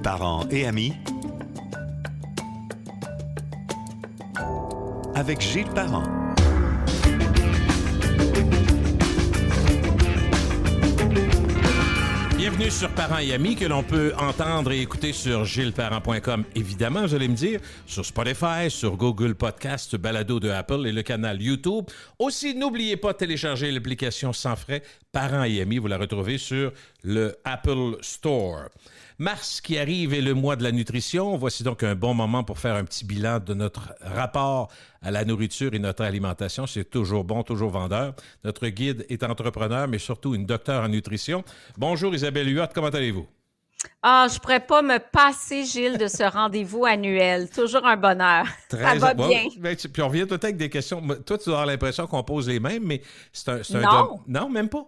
parents et amis avec Gilles Parent. Bienvenue sur Parents et Amis, que l'on peut entendre et écouter sur gilesparent.com. Évidemment, vous allez me dire, sur Spotify, sur Google Podcast, sur Balado de Apple et le canal YouTube. Aussi, n'oubliez pas de télécharger l'application sans frais Parents et Amis. Vous la retrouvez sur le Apple Store. Mars qui arrive est le mois de la nutrition. Voici donc un bon moment pour faire un petit bilan de notre rapport à la nourriture et notre alimentation. C'est toujours bon, toujours vendeur. Notre guide est entrepreneur, mais surtout une docteure en nutrition. Bonjour Isabelle Huot, comment allez-vous? Ah, je pourrais pas me passer, Gilles, de ce rendez-vous annuel. Toujours un bonheur. Ça va bien. Puis on revient tout avec des questions. Toi, tu dois avoir l'impression qu'on pose les mêmes, mais c'est un Non. Non, même pas.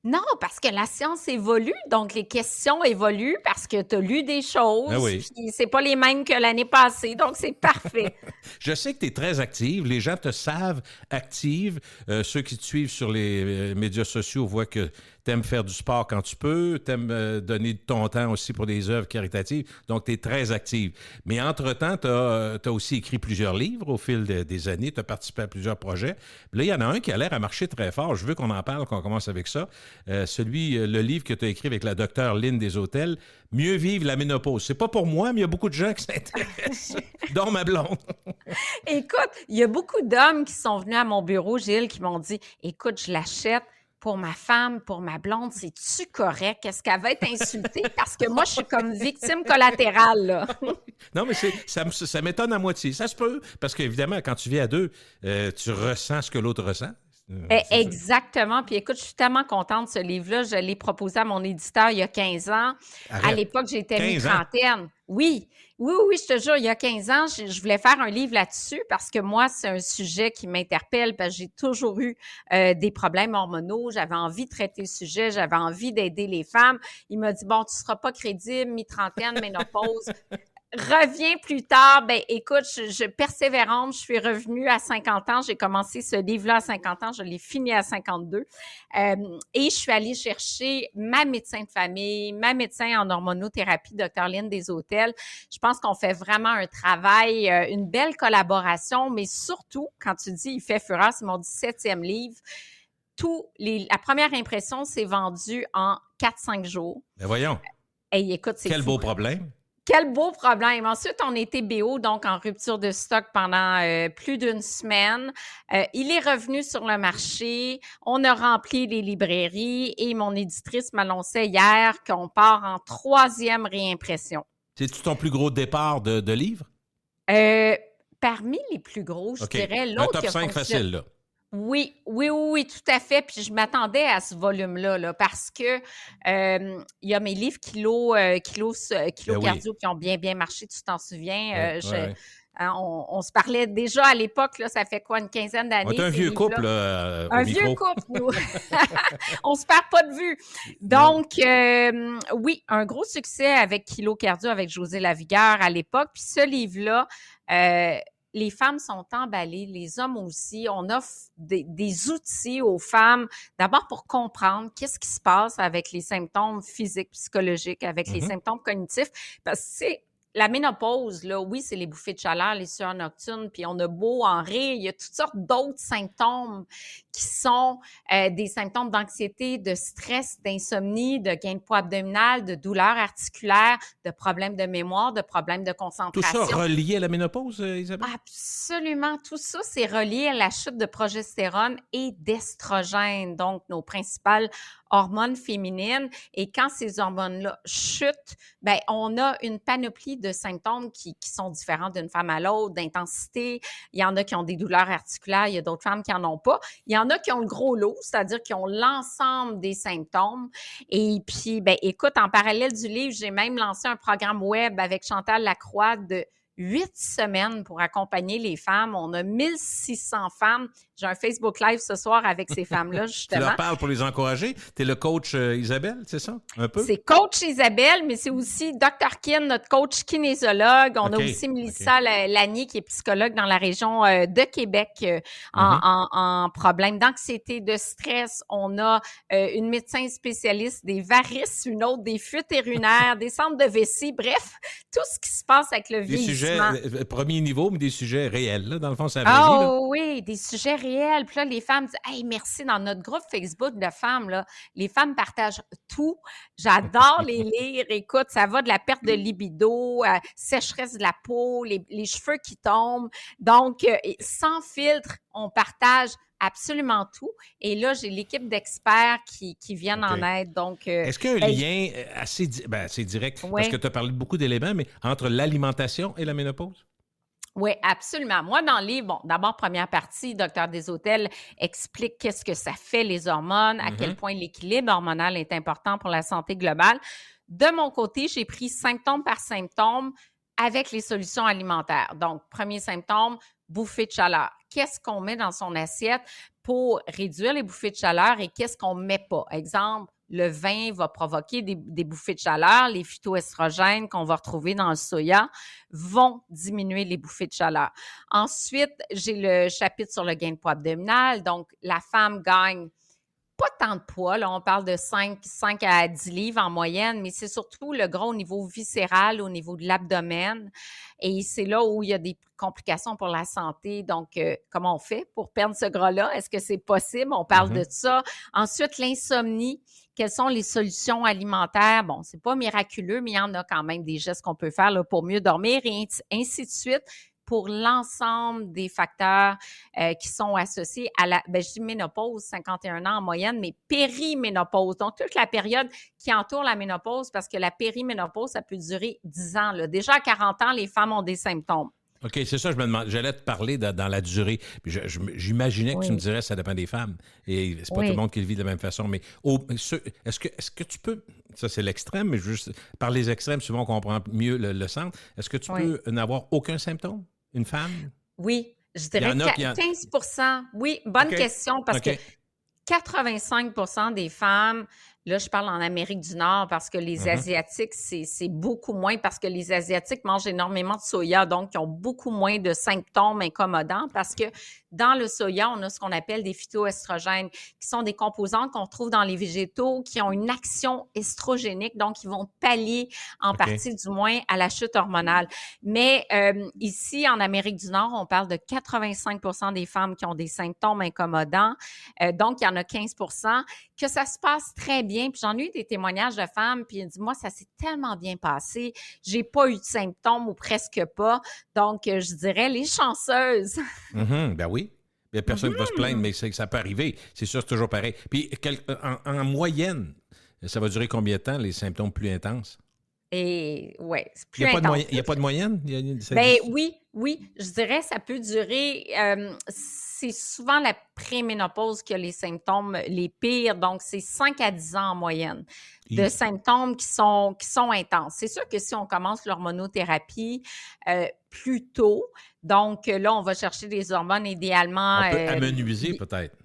Non, parce que la science évolue, donc les questions évoluent parce que tu as lu des choses, Ah oui. puis c'est pas les mêmes que l'année passée, donc c'est parfait. Je sais que tu es très active. Les gens te savent active. Ceux qui te suivent sur les médias sociaux voient que tu aimes faire du sport quand tu peux, tu aimes donner de ton temps aussi pour des œuvres caritatives. Donc, tu es très active. Mais entre-temps, tu as aussi écrit plusieurs livres au fil des années. Tu as participé à plusieurs projets. Puis là, il y en a un qui a l'air à marcher très fort. Je veux qu'on en parle, qu'on commence avec ça. Le livre que tu as écrit avec la docteure Lynn Desautels, « Mieux vivre la ménopause ». C'est pas pour moi, mais il y a beaucoup de gens qui s'intéressent, dont ma blonde. Écoute, il y a beaucoup d'hommes qui sont venus à mon bureau, Gilles, qui m'ont dit « Écoute, je l'achète pour ma femme, pour ma blonde, c'est-tu correct? Est-ce qu'elle va être insultée? Parce que moi, je suis comme victime collatérale, là. » Non, mais ça m'étonne à moitié. Ça se peut, parce qu'évidemment, quand tu vis à deux, tu ressens ce que l'autre ressent. Exactement. Puis écoute, je suis tellement contente de ce livre-là. Je l'ai proposé à mon éditeur il y a 15 ans. Arrête. À l'époque, j'étais 15 ans? mi-trentaine. Oui, je te jure, il y a 15 ans, je voulais faire un livre là-dessus parce que moi, c'est un sujet qui m'interpelle parce que j'ai toujours eu des problèmes hormonaux. J'avais envie de traiter le sujet, j'avais envie d'aider les femmes. Il m'a dit, bon, tu seras pas crédible, mi-trentaine, ménopause. Reviens plus tard. Ben, écoute, je persévérante, je suis revenue à 50 ans. J'ai commencé ce livre-là à 50 ans. Je l'ai fini à 52. Et je suis allée chercher ma médecin de famille, ma médecin en hormonothérapie, Dr. Lynn Desautels. Je pense qu'on fait vraiment un travail, une belle collaboration, mais surtout, quand tu dis « Il fait fureur », c'est mon 17e livre. La première impression s'est vendue en 4-5 jours. Ben voyons. Hey, écoute, c'est Quel fou. beau problème. Quel beau problème. Ensuite, on était BO, donc en rupture de stock pendant plus d'une semaine. Il est revenu sur le marché. On a rempli les librairies et mon éditrice m'annonçait hier qu'on part en 3e réimpression. C'est-tu ton plus gros départ de livre? Parmi les plus gros, je dirais. Un top 5 facile, là. Oui, tout à fait. Puis je m'attendais à ce volume-là, là, parce que il y a mes livres Kilo Cardio qui ont bien marché, tu t'en souviens. On se parlait déjà à l'époque, là, ça fait quoi, une quinzaine d'années? On est un vieux couple, là, un vieux couple, nous. On se perd pas de vue. Donc, oui, un gros succès avec Kilo Cardio, avec José Lavigueur à l'époque. Puis ce livre-là, les femmes sont emballées, les hommes aussi. On offre des outils aux femmes, d'abord pour comprendre qu'est-ce qui se passe avec les symptômes physiques, psychologiques, avec les symptômes cognitifs. Parce que c'est la ménopause, là, oui, c'est les bouffées de chaleur, les sueurs nocturnes, puis on a beau en rire, il y a toutes sortes d'autres symptômes qui sont des symptômes d'anxiété, de stress, d'insomnie, de gain de poids abdominal, de douleurs articulaires, de problèmes de mémoire, de problèmes de concentration. Tout ça relié à la ménopause, Isabelle? Absolument. Tout ça, c'est relié à la chute de progestérone et d'estrogène, donc nos principales hormones féminines. Et quand ces hormones-là chutent, ben on a une panoplie de symptômes qui sont différents d'une femme à l'autre, d'intensité. Il y en a qui ont des douleurs articulaires, il y a d'autres femmes qui en ont pas. Il y en a qui ont le gros lot, c'est-à-dire qui ont l'ensemble des symptômes. Et puis, ben écoute, en parallèle du livre, j'ai même lancé un programme web avec Chantal Lacroix de 8 semaines pour accompagner les femmes. On a 1600 femmes. J'ai un Facebook Live ce soir avec ces femmes-là, Tu justement. leur parles pour les encourager. Tu es le coach Isabelle, c'est ça? Un peu? C'est coach Isabelle, mais c'est aussi Dr. Kin, notre coach kinésiologue. On a aussi Mélissa Lanier, qui est psychologue dans la région de Québec en problème d'anxiété, de stress. On a une médecin spécialiste des varices, une autre des fuites urinaires, des centres de vessie. Bref, tout ce qui se passe avec le vieillissement. Des sujets, premier niveau, mais des sujets réels. Là. Dans le fond, c'est la vraie vie. Là. Oui, des sujets réels. Puis là, les femmes disent « Hey, merci » dans notre groupe Facebook de femmes. Là, les femmes partagent tout. J'adore les lire. Écoute, ça va de la perte de libido, sécheresse de la peau, les cheveux qui tombent. Donc, sans filtre, on partage absolument tout. Et là, j'ai l'équipe d'experts qui viennent en aide. Donc, est-ce qu'il y a un lien assez direct, parce que tu as parlé de beaucoup d'éléments, mais entre l'alimentation et la ménopause? Oui, absolument. Moi, dans le livre, d'abord, première partie, Docteur Deshôtels explique qu'est-ce que ça fait, les hormones, à quel point l'équilibre hormonal est important pour la santé globale. De mon côté, j'ai pris symptôme par symptôme avec les solutions alimentaires. Donc, premier symptôme, bouffée de chaleur. Qu'est-ce qu'on met dans son assiette pour réduire les bouffées de chaleur et qu'est-ce qu'on ne met pas? Exemple, le vin va provoquer des bouffées de chaleur. Les phytoestrogènes qu'on va retrouver dans le soya vont diminuer les bouffées de chaleur. Ensuite, j'ai le chapitre sur le gain de poids abdominal. Donc, la femme gagne pas tant de poids. Là, on parle de 5 à 10 livres en moyenne, mais c'est surtout le gras au niveau viscéral, au niveau de l'abdomen. Et c'est là où il y a des complications pour la santé. Donc, comment on fait pour perdre ce gras-là? Est-ce que c'est possible? On parle de ça. Ensuite, l'insomnie. Quelles sont les solutions alimentaires? Bon, c'est pas miraculeux, mais il y en a quand même des gestes qu'on peut faire là, pour mieux dormir et ainsi de suite pour l'ensemble des facteurs qui sont associés à la, je dis ménopause, 51 ans en moyenne, mais périménopause. Donc, toute la période qui entoure la ménopause, parce que la périménopause, ça peut durer 10 ans. Là. Déjà, à 40 ans, les femmes ont des symptômes. OK, c'est ça, je me demande. J'allais te parler dans la durée. J'imaginais que tu me dirais que ça dépend des femmes. Et c'est pas tout le monde qui le vit de la même façon. Mais est-ce que tu peux, ça c'est l'extrême, mais juste par les extrêmes, souvent on comprend mieux le centre. Est-ce que tu peux n'avoir aucun symptôme, une femme? Oui, je dirais 15 %. Oui, bonne question, parce que 85 % des femmes, là, je parle en Amérique du Nord parce que les Asiatiques, c'est beaucoup moins parce que les Asiatiques mangent énormément de soya, donc ils ont beaucoup moins de symptômes incommodants parce que dans le soya, on a ce qu'on appelle des phytoestrogènes, qui sont des composantes qu'on trouve dans les végétaux qui ont une action estrogénique, donc ils vont pallier en partie du moins à la chute hormonale. Mais ici, en Amérique du Nord, on parle de 85 % des femmes qui ont des symptômes incommodants, donc il y en a 15 % que ça se passe très bien. Puis j'en ai eu des témoignages de femmes, puis elles disent, moi, ça s'est tellement bien passé, j'ai pas eu de symptômes ou presque pas. Donc, je dirais les chanceuses. Ben oui. Il n'y a personne qui va se plaindre, mais ça peut arriver. C'est sûr, c'est toujours pareil. Puis, en moyenne, ça va durer combien de temps, les symptômes plus intenses? Et oui, c'est plus intense. Il n'y a pas de moyenne? Oui, je dirais ça peut durer, c'est souvent la préménopause qui a les symptômes les pires, donc c'est 5 à 10 ans en moyenne de symptômes qui sont intenses. C'est sûr que si on commence l'hormonothérapie plus tôt, donc là, on va chercher des hormones idéalement... On peut amenuiser peut-être.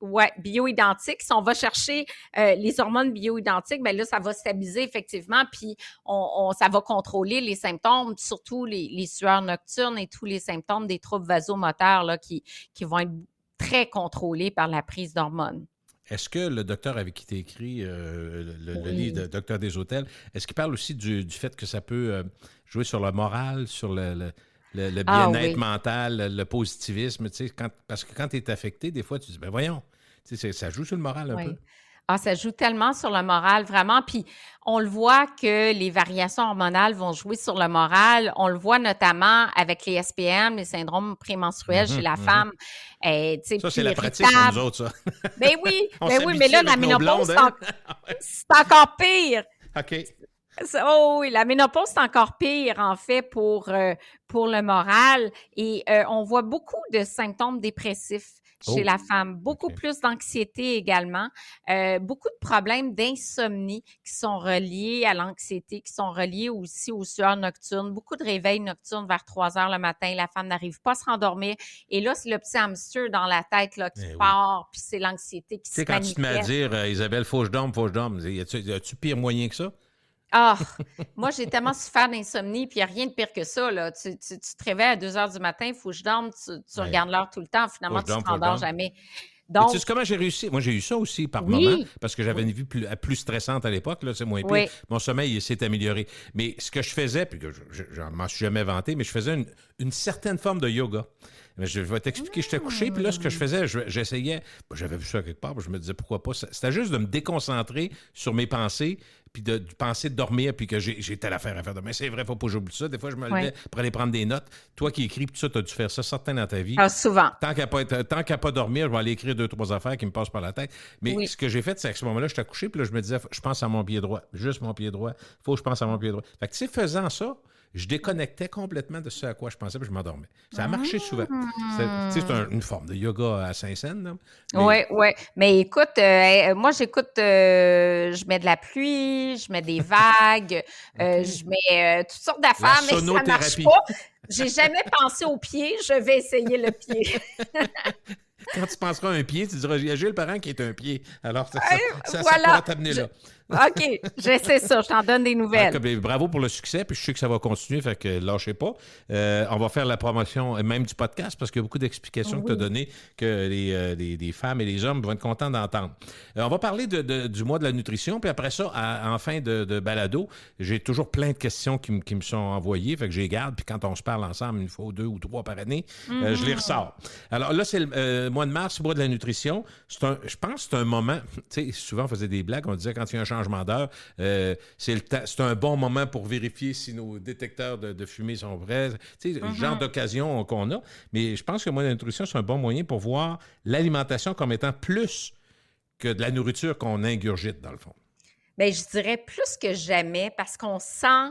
Oui, bioidentiques. Si on va chercher les hormones bioidentiques, bien là, ça va stabiliser effectivement, puis ça va contrôler les symptômes, surtout les sueurs nocturnes et tous les symptômes des troubles vasomoteurs là, qui vont être très contrôlés par la prise d'hormones. Est-ce que le docteur avec qui tu as écrit le livre de Docteur Deshôtels, est-ce qu'il parle aussi du fait que ça peut jouer sur le moral, sur le bien-être mental, le positivisme, tu sais, parce que quand tu es affecté, des fois, tu dis, ben voyons, tu sais, ça joue sur le moral un peu. Ah, ça joue tellement sur le moral, vraiment. Puis, on le voit que les variations hormonales vont jouer sur le moral. On le voit notamment avec les SPM, les syndromes prémenstruels chez la femme. Ça, c'est la pratique pour nous autres, ça. Ben oui, mais là, la ménopause, c'est encore pire. OK. Oh oui, la ménopause, c'est encore pire, en fait, pour le moral. Et on voit beaucoup de symptômes dépressifs chez la femme, beaucoup plus d'anxiété également, beaucoup de problèmes d'insomnie qui sont reliés à l'anxiété, qui sont reliés aussi aux sueurs nocturnes, beaucoup de réveils nocturnes vers 3 heures le matin, la femme n'arrive pas à se rendormir et là, c'est le petit hamster dans la tête là, qui part, puis c'est l'anxiété qui se manifeste. Tu sais, quand tu te mets à dire, Isabelle, faut que je dorme, y a-tu pire moyen que ça? Ah, moi, j'ai tellement souffert d'insomnie, puis il n'y a rien de pire que ça, là. Tu te réveilles à 2 heures du matin, il faut que je dorme, tu regardes l'heure tout le temps, finalement, tu ne t'endors jamais. Donc, tu sais comment j'ai réussi? Moi, j'ai eu ça aussi par moment, parce que j'avais une vie plus stressante à l'époque, là, c'est moins pire. Oui. Mon sommeil s'est amélioré. Mais ce que je faisais, puis que je ne m'en suis jamais vanté, mais je faisais une certaine forme de yoga. Mais je vais t'expliquer, j'étais couché, puis là, ce que je faisais, j'essayais, j'avais vu ça quelque part, puis je me disais pourquoi pas. C'était juste de me déconcentrer sur mes pensées, puis de penser de dormir, puis que j'ai telle affaire à faire demain. C'est vrai, faut pas que j'oublie ça. Des fois, je me levais pour aller prendre des notes. Toi qui écris, puis tout ça, tu as dû faire ça certain dans ta vie. Ah, souvent. Tant qu'à pas dormir, je vais aller écrire 2-3 affaires qui me passent par la tête. Mais ce que j'ai fait, c'est qu'à ce moment-là, j'étais couché, puis là, je me disais, je pense à mon pied droit. Juste mon pied droit. Faut que je pense à mon pied droit. Fait que, tu sais, faisant ça, je déconnectais complètement de ce à quoi je pensais, puis je m'endormais. Ça a marché souvent. C'est une forme de yoga à Saint-Saëns. Oui. Mais écoute, moi, j'écoute, je mets de la pluie, je mets des vagues, je mets toutes sortes d'affaires, mais ça ne marche pas. J'ai jamais pensé au pied, je vais essayer le pied. Quand tu penseras à un pied, tu diras, j'ai le parent qui est un pied. Alors, ça voilà. pourra t'amener là. OK, j'essaie ça, je t'en donne des nouvelles. Bravo pour le succès, puis je sais que ça va continuer, fait que lâchez pas. On va faire la promotion même du podcast parce qu'il y a beaucoup d'explications que tu as données que les femmes et les hommes vont être contents d'entendre. On va parler du mois de la nutrition, puis après ça, en fin de balado, j'ai toujours plein de questions qui me sont envoyées, fait que je les garde, puis quand on se parle ensemble une fois ou 2 ou 3 par année, je les ressors. Alors là, c'est le mois de mars, le mois de la nutrition. Je pense que c'est un moment, tu sais, souvent on faisait des blagues, on disait quand il y a un changement d'heure, c'est un bon moment pour vérifier si nos détecteurs de fumée sont vrais. Tu sais, le genre d'occasion qu'on a. Mais je pense que le mois de la nutrition, c'est un bon moyen pour voir l'alimentation comme étant plus que de la nourriture qu'on ingurgite, dans le fond. Bien, je dirais plus que jamais parce qu'on sent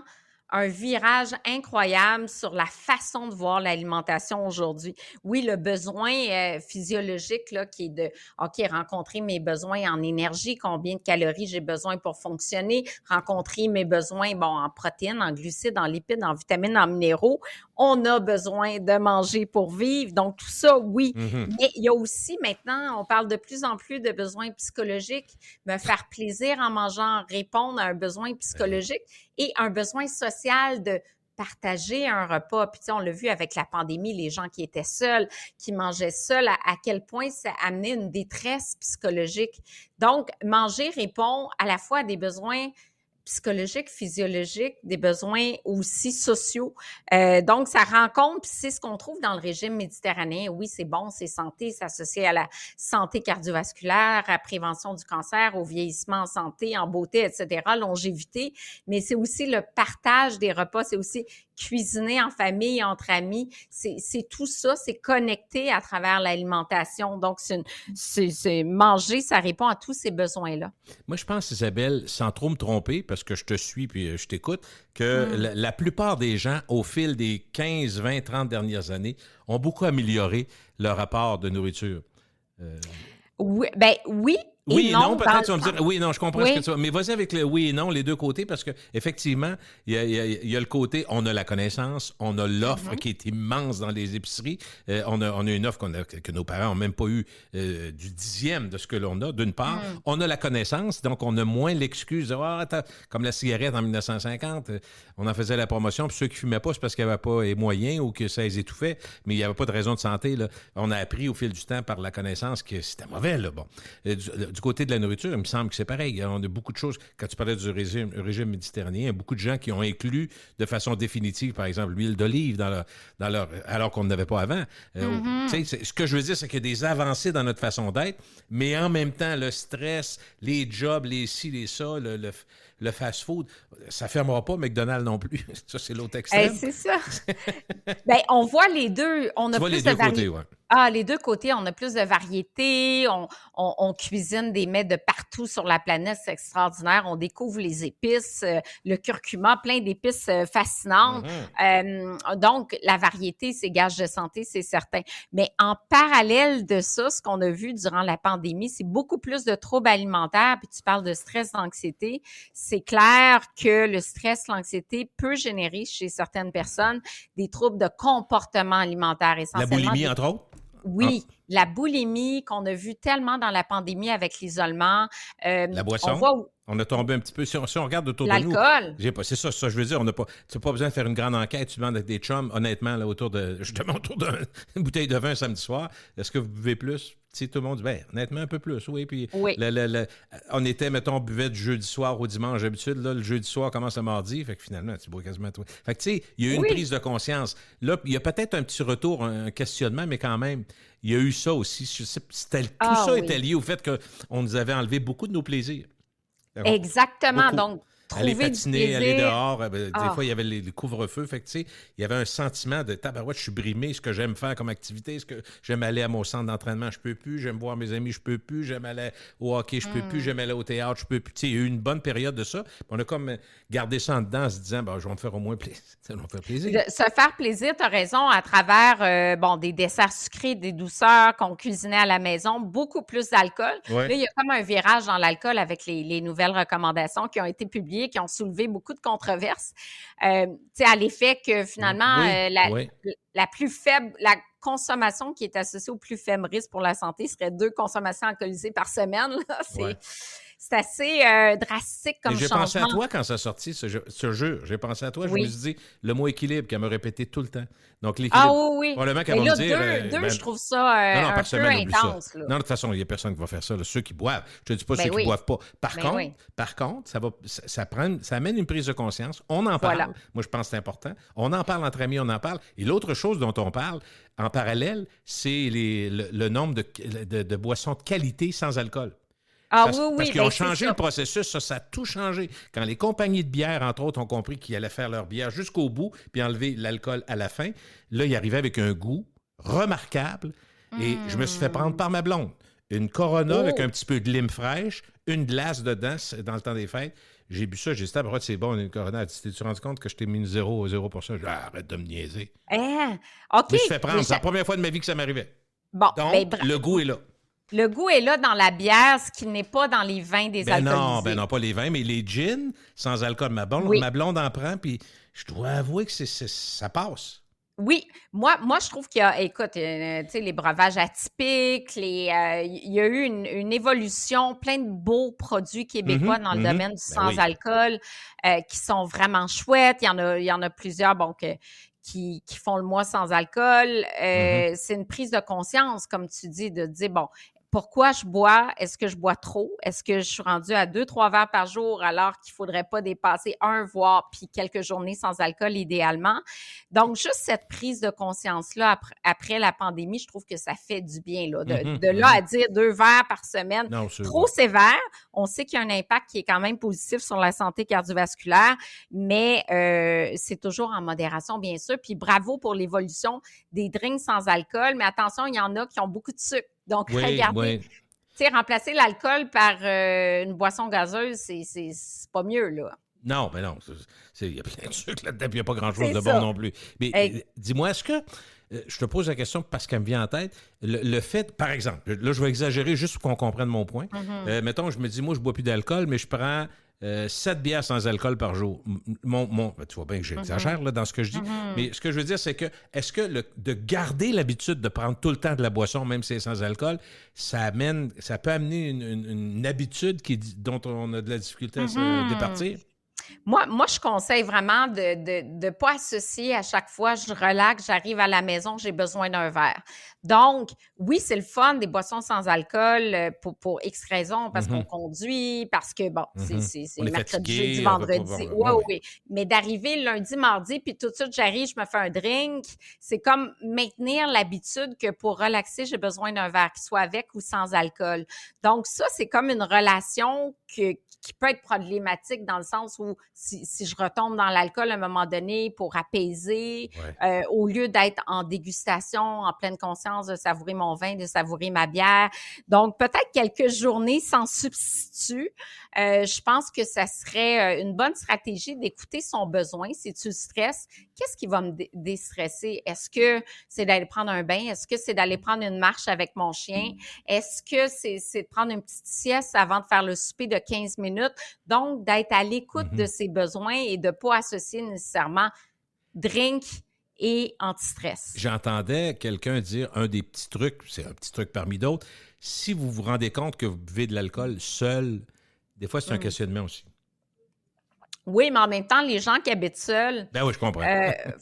un virage incroyable sur la façon de voir l'alimentation aujourd'hui. Oui, le besoin physiologique là, qui est de rencontrer mes besoins en énergie, combien de calories j'ai besoin pour fonctionner, rencontrer mes besoins en protéines, en glucides, en lipides, en vitamines, en minéraux. On a besoin de manger pour vivre. Donc, tout ça, oui. Mais il y a aussi maintenant, on parle de plus en plus de besoins psychologiques, me faire plaisir en mangeant, répondre à un besoin psychologique et un besoin social de partager un repas. Puis, tu sais, on l'a vu avec la pandémie, les gens qui étaient seuls, qui mangeaient seuls, à quel point ça amenait une détresse psychologique. Donc, manger répond à la fois à des besoins psychologiques, physiologiques, des besoins aussi sociaux. Donc, ça rencontre, puis c'est ce qu'on trouve dans le régime méditerranéen. Oui, c'est bon, c'est santé, c'est associé à la santé cardiovasculaire, à la prévention du cancer, au vieillissement en santé, en beauté, etc., longévité, mais c'est aussi le partage des repas, c'est aussi cuisiner en famille, entre amis, c'est tout ça, c'est connecté à travers l'alimentation. Donc, c'est manger, ça répond à tous ces besoins-là. Moi, je pense, Isabelle, sans trop me tromper, parce que je te suis puis je t'écoute, que la plupart des gens, au fil des 15, 20, 30 dernières années, ont beaucoup amélioré leur rapport de nourriture. Oui, ben oui. Oui et non, peut-être tu vas me dire, oui et non, je comprends ce que tu vas. Mais vas-y avec le oui et non, les deux côtés, parce qu'effectivement, il y a le côté, on a la connaissance, on a l'offre qui est immense dans les épiceries. On a une offre que nos parents n'ont même pas eu du 10e de ce que l'on a, d'une part. On a la connaissance, donc on a moins l'excuse de comme la cigarette en 1950, on en faisait la promotion, puis ceux qui ne fumaient pas, c'est parce qu'il n'y avait pas les moyens ou que ça les étouffait, mais il n'y avait pas de raison de santé. Là. On a appris au fil du temps par la connaissance que c'était mauvais. Là. Bon. Du côté de la nourriture, il me semble que c'est pareil. On a beaucoup de choses. Quand tu parlais du régime méditerranéen, il y a beaucoup de gens qui ont inclus de façon définitive, par exemple, l'huile d'olive dans leur alors qu'on n'avait pas avant. Ce que je veux dire, c'est qu'il y a des avancées dans notre façon d'être, mais en même temps, le stress, les jobs, les ci, les ça, le fast-food, ça ne fermera pas McDonald's non plus. Ça, c'est l'autre extrême. C'est ça. Bien, on voit les deux. On a tu vois plus les deux de côtés, oui. Ah, les 2 côtés, on a plus de variété, on cuisine des mets de partout sur la planète, c'est extraordinaire. On découvre les épices, le curcuma, plein d'épices fascinantes. Donc, la variété, c'est gage de santé, c'est certain. Mais en parallèle de ça, ce qu'on a vu durant la pandémie, c'est beaucoup plus de troubles alimentaires. Puis tu parles de stress, d'anxiété. C'est clair que le stress, l'anxiété peut générer chez certaines personnes des troubles de comportement alimentaire, La essentiellement boulimie, des entre autres? oui, la boulimie qu'on a vu tellement dans la pandémie avec l'isolement. La On boisson? voit où On a tombé un petit peu. Si on regarde autour de nous, l'alcool. c'est ça, je veux dire. Tu n'as pas besoin de faire une grande enquête. Tu demandes avec des chums, honnêtement, là, autour d'une bouteille de vin samedi soir. Est-ce que vous buvez plus? Tu sais, tout le monde dit, ben, honnêtement, un peu plus, oui. Puis, Oui. on était, mettons, on buvait du jeudi soir au dimanche d'habitude. Là, le jeudi soir commence le mardi. Fait que finalement, tu bois quasiment tout. Fait que, tu sais, il y a eu une Oui. prise de conscience. Là, il y a peut-être un petit retour, un questionnement, mais quand même, il y a eu ça aussi. Tout ça oui. était lié au fait qu'on nous avait enlevé beaucoup de nos plaisirs. Exactement. Beaucoup. Donc, Aller trouver du patiner, aller plaisir. dehors. Des fois, il y avait les couvre-feux. Fait que, tu sais, il y avait un sentiment de tabarouette, je suis brimé. Ce que j'aime faire comme activité, ce que j'aime aller à mon centre d'entraînement, je peux plus. J'aime voir mes amis, je peux plus. J'aime aller au hockey, je peux plus. J'aime aller au théâtre, je peux plus. Tu sais, il y a eu une bonne période de ça. On a comme gardé ça en dedans en se disant, ben, je vais me faire au moins plaisir. Ça va me faire plaisir. De se faire plaisir, tu as raison, à travers des desserts sucrés, des douceurs qu'on cuisinait à la maison, beaucoup plus d'alcool. Ouais. Là, il y a comme un virage dans l'alcool avec les nouvelles recommandations qui ont été publiées, qui ont soulevé beaucoup de controverses. Tu sais, à l'effet que finalement, la plus faible, la consommation qui est associée au plus faible risque pour la santé serait 2 consommations alcoolisées par semaine. Là. C'est assez drastique comme j'ai changement. pensé à toi quand ça sortit, ce jeu. J'ai pensé à toi, je me suis dit, le mot équilibre qu'elle me répétait tout le temps. Donc, l'équilibre. Ah oui. Probablement qu'elle Mais va là, me dire. deux, je trouve ça non, un par peu semaine, oublie ça. intense. Là. Non, de toute façon, il n'y a personne qui va faire ça. Là. Ceux qui boivent. Je ne te dis pas Ben ceux qui oui. ne boivent pas. Par Ben contre, ça amène une prise de conscience. On en parle. Voilà. Moi, je pense que c'est important. On en parle entre amis, on en parle. Et l'autre chose dont on parle, en parallèle, c'est le nombre de boissons de qualité sans alcool. Ah Parce oui, qu'ils ont ben, changé le processus, ça a tout changé. Quand les compagnies de bière, entre autres, ont compris qu'ils allaient faire leur bière jusqu'au bout puis enlever l'alcool à la fin, là, ils arrivaient avec un goût remarquable et je me suis fait prendre par ma blonde. Une Corona avec un petit peu de lime fraîche, une glace dedans, dans le temps des fêtes. J'ai bu ça, j'ai dit, c'est bon, une Corona. Elle dit, t'es-tu rendu compte que je t'ai mis 0 pour ça? J'ai dit, arrête de me niaiser. OK. Je me suis fait prendre. C'est la première fois de ma vie que ça m'arrivait. Bon, donc, le goût est là. Le goût est là dans la bière, ce qui n'est pas dans les vins désalcoolisés. Ben non, pas les vins, mais les gins sans alcool. Ma blonde en prend, puis je dois avouer que ça passe. Oui, moi je trouve qu'il y a, écoute, tu sais, les breuvages atypiques, il y a eu une évolution, plein de beaux produits québécois dans le domaine du sans-alcool qui sont vraiment chouettes. Il y en a plusieurs, qui font le mois sans alcool. C'est une prise de conscience, comme tu dis, de dire, bon, pourquoi je bois? Est-ce que je bois trop? Est-ce que je suis rendue à 2-3 verres par jour alors qu'il ne faudrait pas dépasser 1, voire puis quelques journées sans alcool idéalement? Donc, juste cette prise de conscience-là après la pandémie, je trouve que ça fait du bien. Là, de là à dire 2 verres par semaine, trop sévère. On sait qu'il y a un impact qui est quand même positif sur la santé cardiovasculaire, mais c'est toujours en modération, bien sûr. Puis bravo pour l'évolution des drinks sans alcool, mais attention, il y en a qui ont beaucoup de sucre. Donc, regardez, tu sais, remplacer l'alcool par une boisson gazeuse, c'est pas mieux, là. Non, ben non. Il y a plein de sucre là-dedans, puis il n'y a pas grand-chose de bon non plus. Mais dis-moi, est-ce que, je te pose la question parce qu'elle me vient en tête, le fait, par exemple, là, je vais exagérer juste pour qu'on comprenne mon point. Mettons, je me dis, moi, je ne bois plus d'alcool, mais je prends 7 bières sans alcool par jour. Tu vois bien que j'exagère là, dans ce que je dis. Mais ce que je veux dire, c'est que est-ce que de garder l'habitude de prendre tout le temps de la boisson, même si c'est sans alcool, ça peut amener une habitude dont on a de la difficulté à se départir? Moi, je conseille vraiment de ne pas associer à chaque fois, je relaxe, j'arrive à la maison, j'ai besoin d'un verre. Donc, oui, c'est le fun des boissons sans alcool pour X raisons, parce qu'on conduit, parce que, c'est mercredi, jeudi, vendredi. Oui. Mais d'arriver lundi, mardi, puis tout de suite, j'arrive, je me fais un drink, c'est comme maintenir l'habitude que pour relaxer, j'ai besoin d'un verre, qu'il soit avec ou sans alcool. Donc, ça, c'est comme une relation qui qui peut être problématique dans le sens où si je retombe dans l'alcool à un moment donné pour apaiser, au lieu d'être en dégustation, en pleine conscience de savourer mon vin, de savourer ma bière. Donc, peut-être quelques journées sans substitut. Je pense que ça serait une bonne stratégie d'écouter son besoin. Si tu stresses, qu'est-ce qui va me déstresser? Est-ce que c'est d'aller prendre un bain? Est-ce que c'est d'aller prendre une marche avec mon chien? Est-ce que c'est de prendre une petite sieste avant de faire le souper de 15 minutes? Donc, d'être à l'écoute de ses besoins et de ne pas associer nécessairement drink et anti-stress. J'entendais quelqu'un dire un des petits trucs, c'est un petit truc parmi d'autres, si vous vous rendez compte que vous buvez de l'alcool seul, des fois c'est un questionnement aussi. Oui, mais en même temps, les gens qui habitent seuls, Ben oui, je comprends.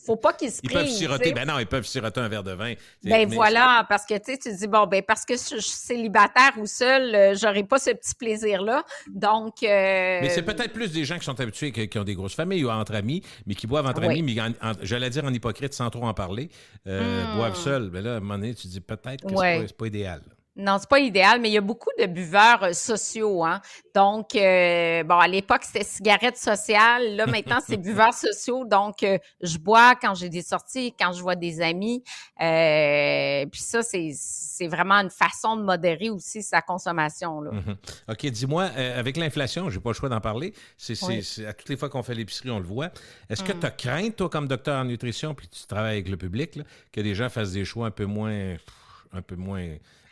Faut pas qu'ils se Ils privent. peuvent siroter, ben non, ils peuvent siroter un verre de vin. Ben voilà, parce que tu dis, bon, ben parce que je suis célibataire ou seule, j'aurai pas ce petit plaisir-là. Donc... Mais c'est peut-être plus des gens qui sont habitués, qui ont des grosses familles ou entre amis, mais qui boivent entre amis, mais j'allais dire en hypocrite sans trop en parler, boivent seuls. Ben là, à un moment donné, tu dis peut-être que c'est pas idéal. Non, c'est pas idéal, mais il y a beaucoup de buveurs sociaux, hein. Donc, à l'époque, c'était cigarettes sociales. Là, maintenant, c'est buveurs sociaux. Donc, je bois quand j'ai des sorties, quand je vois des amis. Puis ça, c'est vraiment une façon de modérer aussi sa consommation, là. OK, dis-moi, avec l'inflation, j'ai pas le choix d'en parler. C'est à toutes les fois qu'on fait l'épicerie, on le voit. Est-ce que tu as crainte, toi, comme docteur en nutrition, puis tu travailles avec le public, là, que les gens fassent des choix un peu moins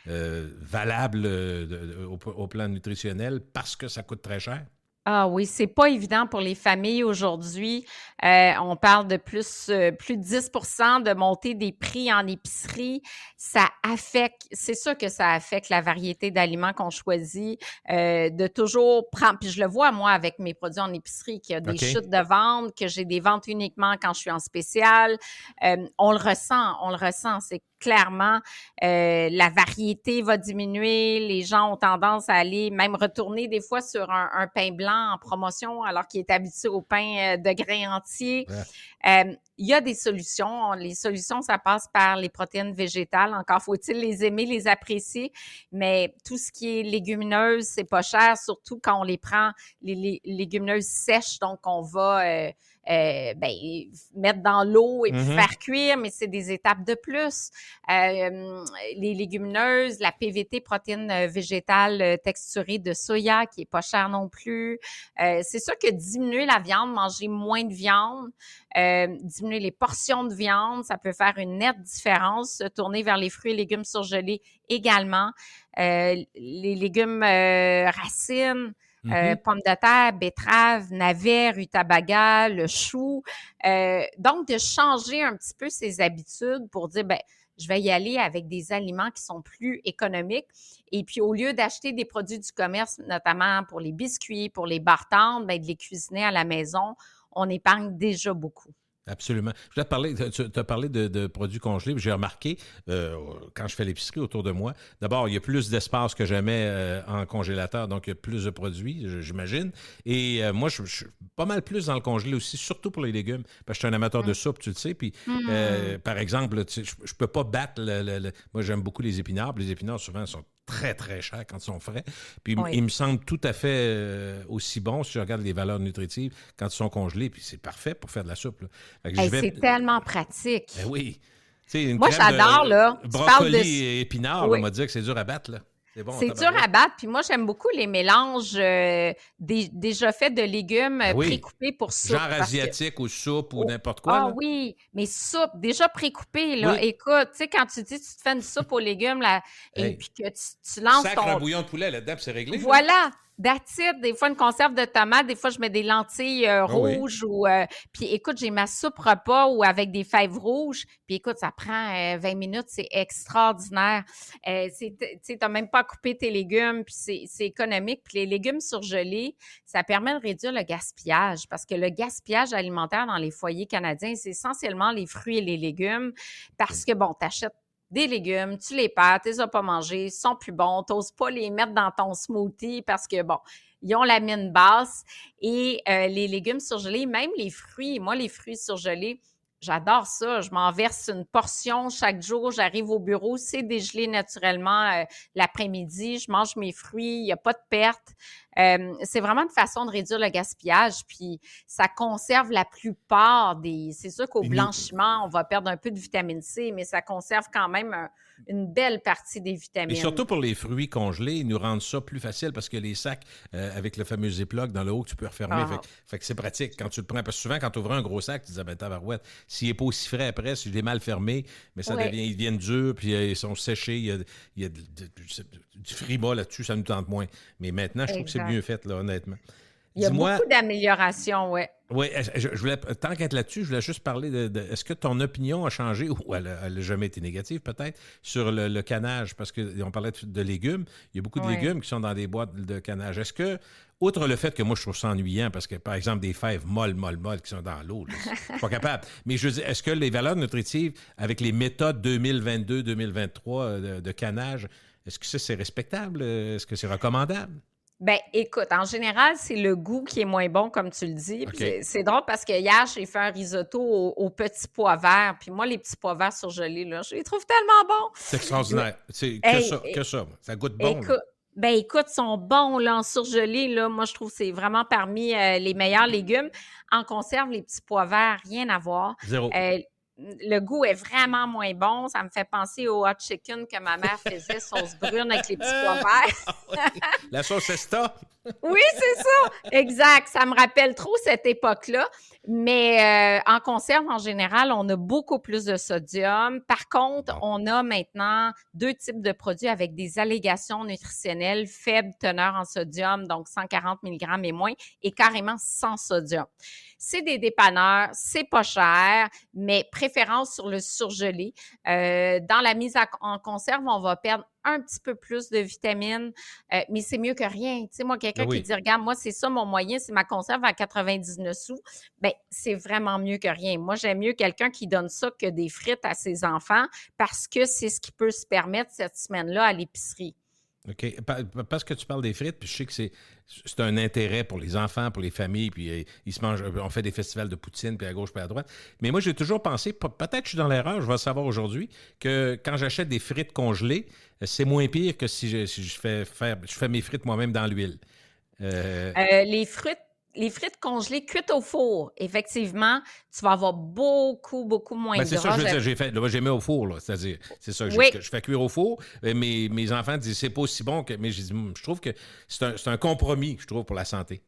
valable au plan nutritionnel parce que ça coûte très cher? Ah oui, c'est pas évident pour les familles aujourd'hui. On parle de plus de 10% de montée des prix en épicerie. Ça affecte, c'est sûr que ça affecte la variété d'aliments qu'on choisit, de toujours prendre, puis je le vois moi avec mes produits en épicerie, qu'il y a des chutes de vente, que j'ai des ventes uniquement quand je suis en spécial. On le ressent, c'est clairement, la variété va diminuer, les gens ont tendance à aller même retourner des fois sur un pain blanc en promotion alors qu'il est habitué au pain de grains entiers. Il y a des solutions. Les solutions, ça passe par les protéines végétales. Encore faut-il les aimer, les apprécier, mais tout ce qui est légumineuses, c'est pas cher, surtout quand on les prend, les légumineuses sèches, donc on va... mettre dans l'eau et puis faire cuire, mais c'est des étapes de plus. Les légumineuses, la PVT, protéine végétale texturée de soya, qui est pas cher non plus. C'est sûr que diminuer la viande, manger moins de viande, diminuer les portions de viande, ça peut faire une nette différence. Se tourner vers les fruits et légumes surgelés également. Les légumes racines, pommes de terre, betteraves, navets, rutabaga, le chou. Donc, de changer un petit peu ses habitudes pour dire, je vais y aller avec des aliments qui sont plus économiques. Et puis, au lieu d'acheter des produits du commerce, notamment pour les biscuits, pour les barres tendres, de les cuisiner à la maison, on épargne déjà beaucoup. Absolument. Je voulais te parler, tu as parlé de produits congelés. J'ai remarqué, quand je fais l'épicerie autour de moi, d'abord, il y a plus d'espace que jamais en congélateur, donc il y a plus de produits, j'imagine. Et moi, je suis pas mal plus dans le congelé aussi, surtout pour les légumes, parce que je suis un amateur de soupe, tu le sais. Puis, par exemple, je peux pas battre moi, j'aime beaucoup les épinards. Puis les épinards, souvent, sont très, très chers quand ils sont frais. Puis ils me semblent tout à fait aussi bons, si je regarde les valeurs nutritives, quand ils sont congelés. Puis c'est parfait pour faire de la soupe, là. C'est tellement pratique. Ben oui. Moi, j'adore, là. Brocoli et épinards, on m'a dit que c'est dur à battre, là. C'est dur à battre. Puis moi, j'aime beaucoup les mélanges déjà faits de légumes précoupés pour soupe. Genre asiatique ou soupe ou n'importe quoi. Ah oui, mais soupe, déjà précoupée, là. Oui. Écoute, tu sais, quand tu dis tu te fais une soupe aux légumes, là, et puis que tu lances Sacre un bouillon de poulet là-dedans, puis c'est réglé. Voilà. That's it. Des fois, une conserve de tomates. Des fois, je mets des lentilles rouges. Puis, écoute, j'ai ma soupe repas ou avec des fèves rouges. Puis, écoute, ça prend 20 minutes. C'est extraordinaire. Tu n'as même pas coupé tes légumes. Puis, c'est économique. Puis, les légumes surgelés, ça permet de réduire le gaspillage. Parce que le gaspillage alimentaire dans les foyers canadiens, c'est essentiellement les fruits et les légumes. Parce que, bon, tu achètes des légumes, tu les perds, tu les as pas mangés, ils sont plus bons, tu n'oses pas les mettre dans ton smoothie parce que, bon, ils ont la mine basse. Et les légumes surgelés, même les fruits, moi, les fruits surgelés, j'adore ça. Je m'en verse une portion chaque jour. J'arrive au bureau, c'est dégelé naturellement l'après-midi. Je mange mes fruits, il n'y a pas de perte. C'est vraiment une façon de réduire le gaspillage, puis ça conserve la plupart des... C'est sûr qu'au blanchiment, on va perdre un peu de vitamine C, mais ça conserve quand même une belle partie des vitamines. Et surtout pour les fruits congelés, ils nous rendent ça plus facile parce que les sacs avec le fameux Ziploc dans le haut que tu peux refermer, fait que c'est pratique quand tu le prends. Parce que souvent, quand tu ouvres un gros sac, tu te dis, ben tabarouette, s'il n'est pas aussi frais après, si je l'ai mal fermé, mais ça devient, ils deviennent durs, puis ils sont séchés, il y a du frima là-dessus, ça nous tente moins. Mais maintenant, je trouve que c'est mieux fait, là, honnêtement. Il y a beaucoup d'améliorations, oui. Oui, je voulais, tant qu'être là-dessus, je voulais juste parler est-ce que ton opinion a changé, ou elle n'a jamais été négative peut-être, sur le canage, parce qu'on parlait de légumes, il y a beaucoup de légumes qui sont dans des boîtes de canage. Est-ce que, outre le fait que moi je trouve ça ennuyant, parce que par exemple des fèves molles qui sont dans l'eau, je ne suis pas capable, mais je veux dire, est-ce que les valeurs nutritives avec les méthodes 2022-2023 de canage, est-ce que ça c'est respectable? Est-ce que c'est recommandable? Ben, écoute, en général, c'est le goût qui est moins bon, comme tu le dis. Okay. C'est drôle parce que hier, j'ai fait un risotto aux petits pois verts. Puis moi, les petits pois verts surgelés, là, je les trouve tellement bons. C'est extraordinaire. C'est que ça. Ça goûte bon. Écoute, ils sont bons là, en surgelés. Là. Moi, je trouve que c'est vraiment parmi les meilleurs légumes. En conserve, les petits pois verts, rien à voir. Zéro. Le goût est vraiment moins bon. Ça me fait penser au hot chicken que ma mère faisait, sauce brune avec les petits pois verts. La sauce Esta. Oui, c'est ça. Exact. Ça me rappelle trop cette époque-là. Mais en conserve, en général, on a beaucoup plus de sodium. Par contre, on a maintenant 2 types de produits avec des allégations nutritionnelles, faible teneur en sodium, donc 140 mg et moins, et carrément sans sodium. C'est des dépanneurs, c'est pas cher, mais préférence sur le surgelé. Dans la mise en conserve, on va perdre un petit peu plus de vitamines, mais c'est mieux que rien. Tu sais, moi, quelqu'un qui dit, regarde, moi, c'est ça mon moyen, c'est ma conserve à 99 sous. Bien, c'est vraiment mieux que rien. Moi, j'aime mieux quelqu'un qui donne ça que des frites à ses enfants parce que c'est ce qu'il peut se permettre cette semaine-là à l'épicerie. OK. Parce que tu parles des frites, puis je sais que c'est un intérêt pour les enfants, pour les familles, puis ils se mangent, on fait des festivals de poutine, puis à gauche, puis à droite. Mais moi, j'ai toujours pensé, peut-être que je suis dans l'erreur, je vais le savoir aujourd'hui, que quand j'achète des frites congelées, c'est moins pire que si je fais mes frites moi-même dans l'huile. Les frites congelées cuites au four, effectivement, tu vas avoir beaucoup, beaucoup moins de gras. C'est ça que je veux dire, j'ai mis au four, là, c'est-à-dire, c'est ça, je fais cuire au four. Mes enfants disent, c'est pas aussi bon que... Mais je trouve que c'est un compromis, je trouve, pour la santé.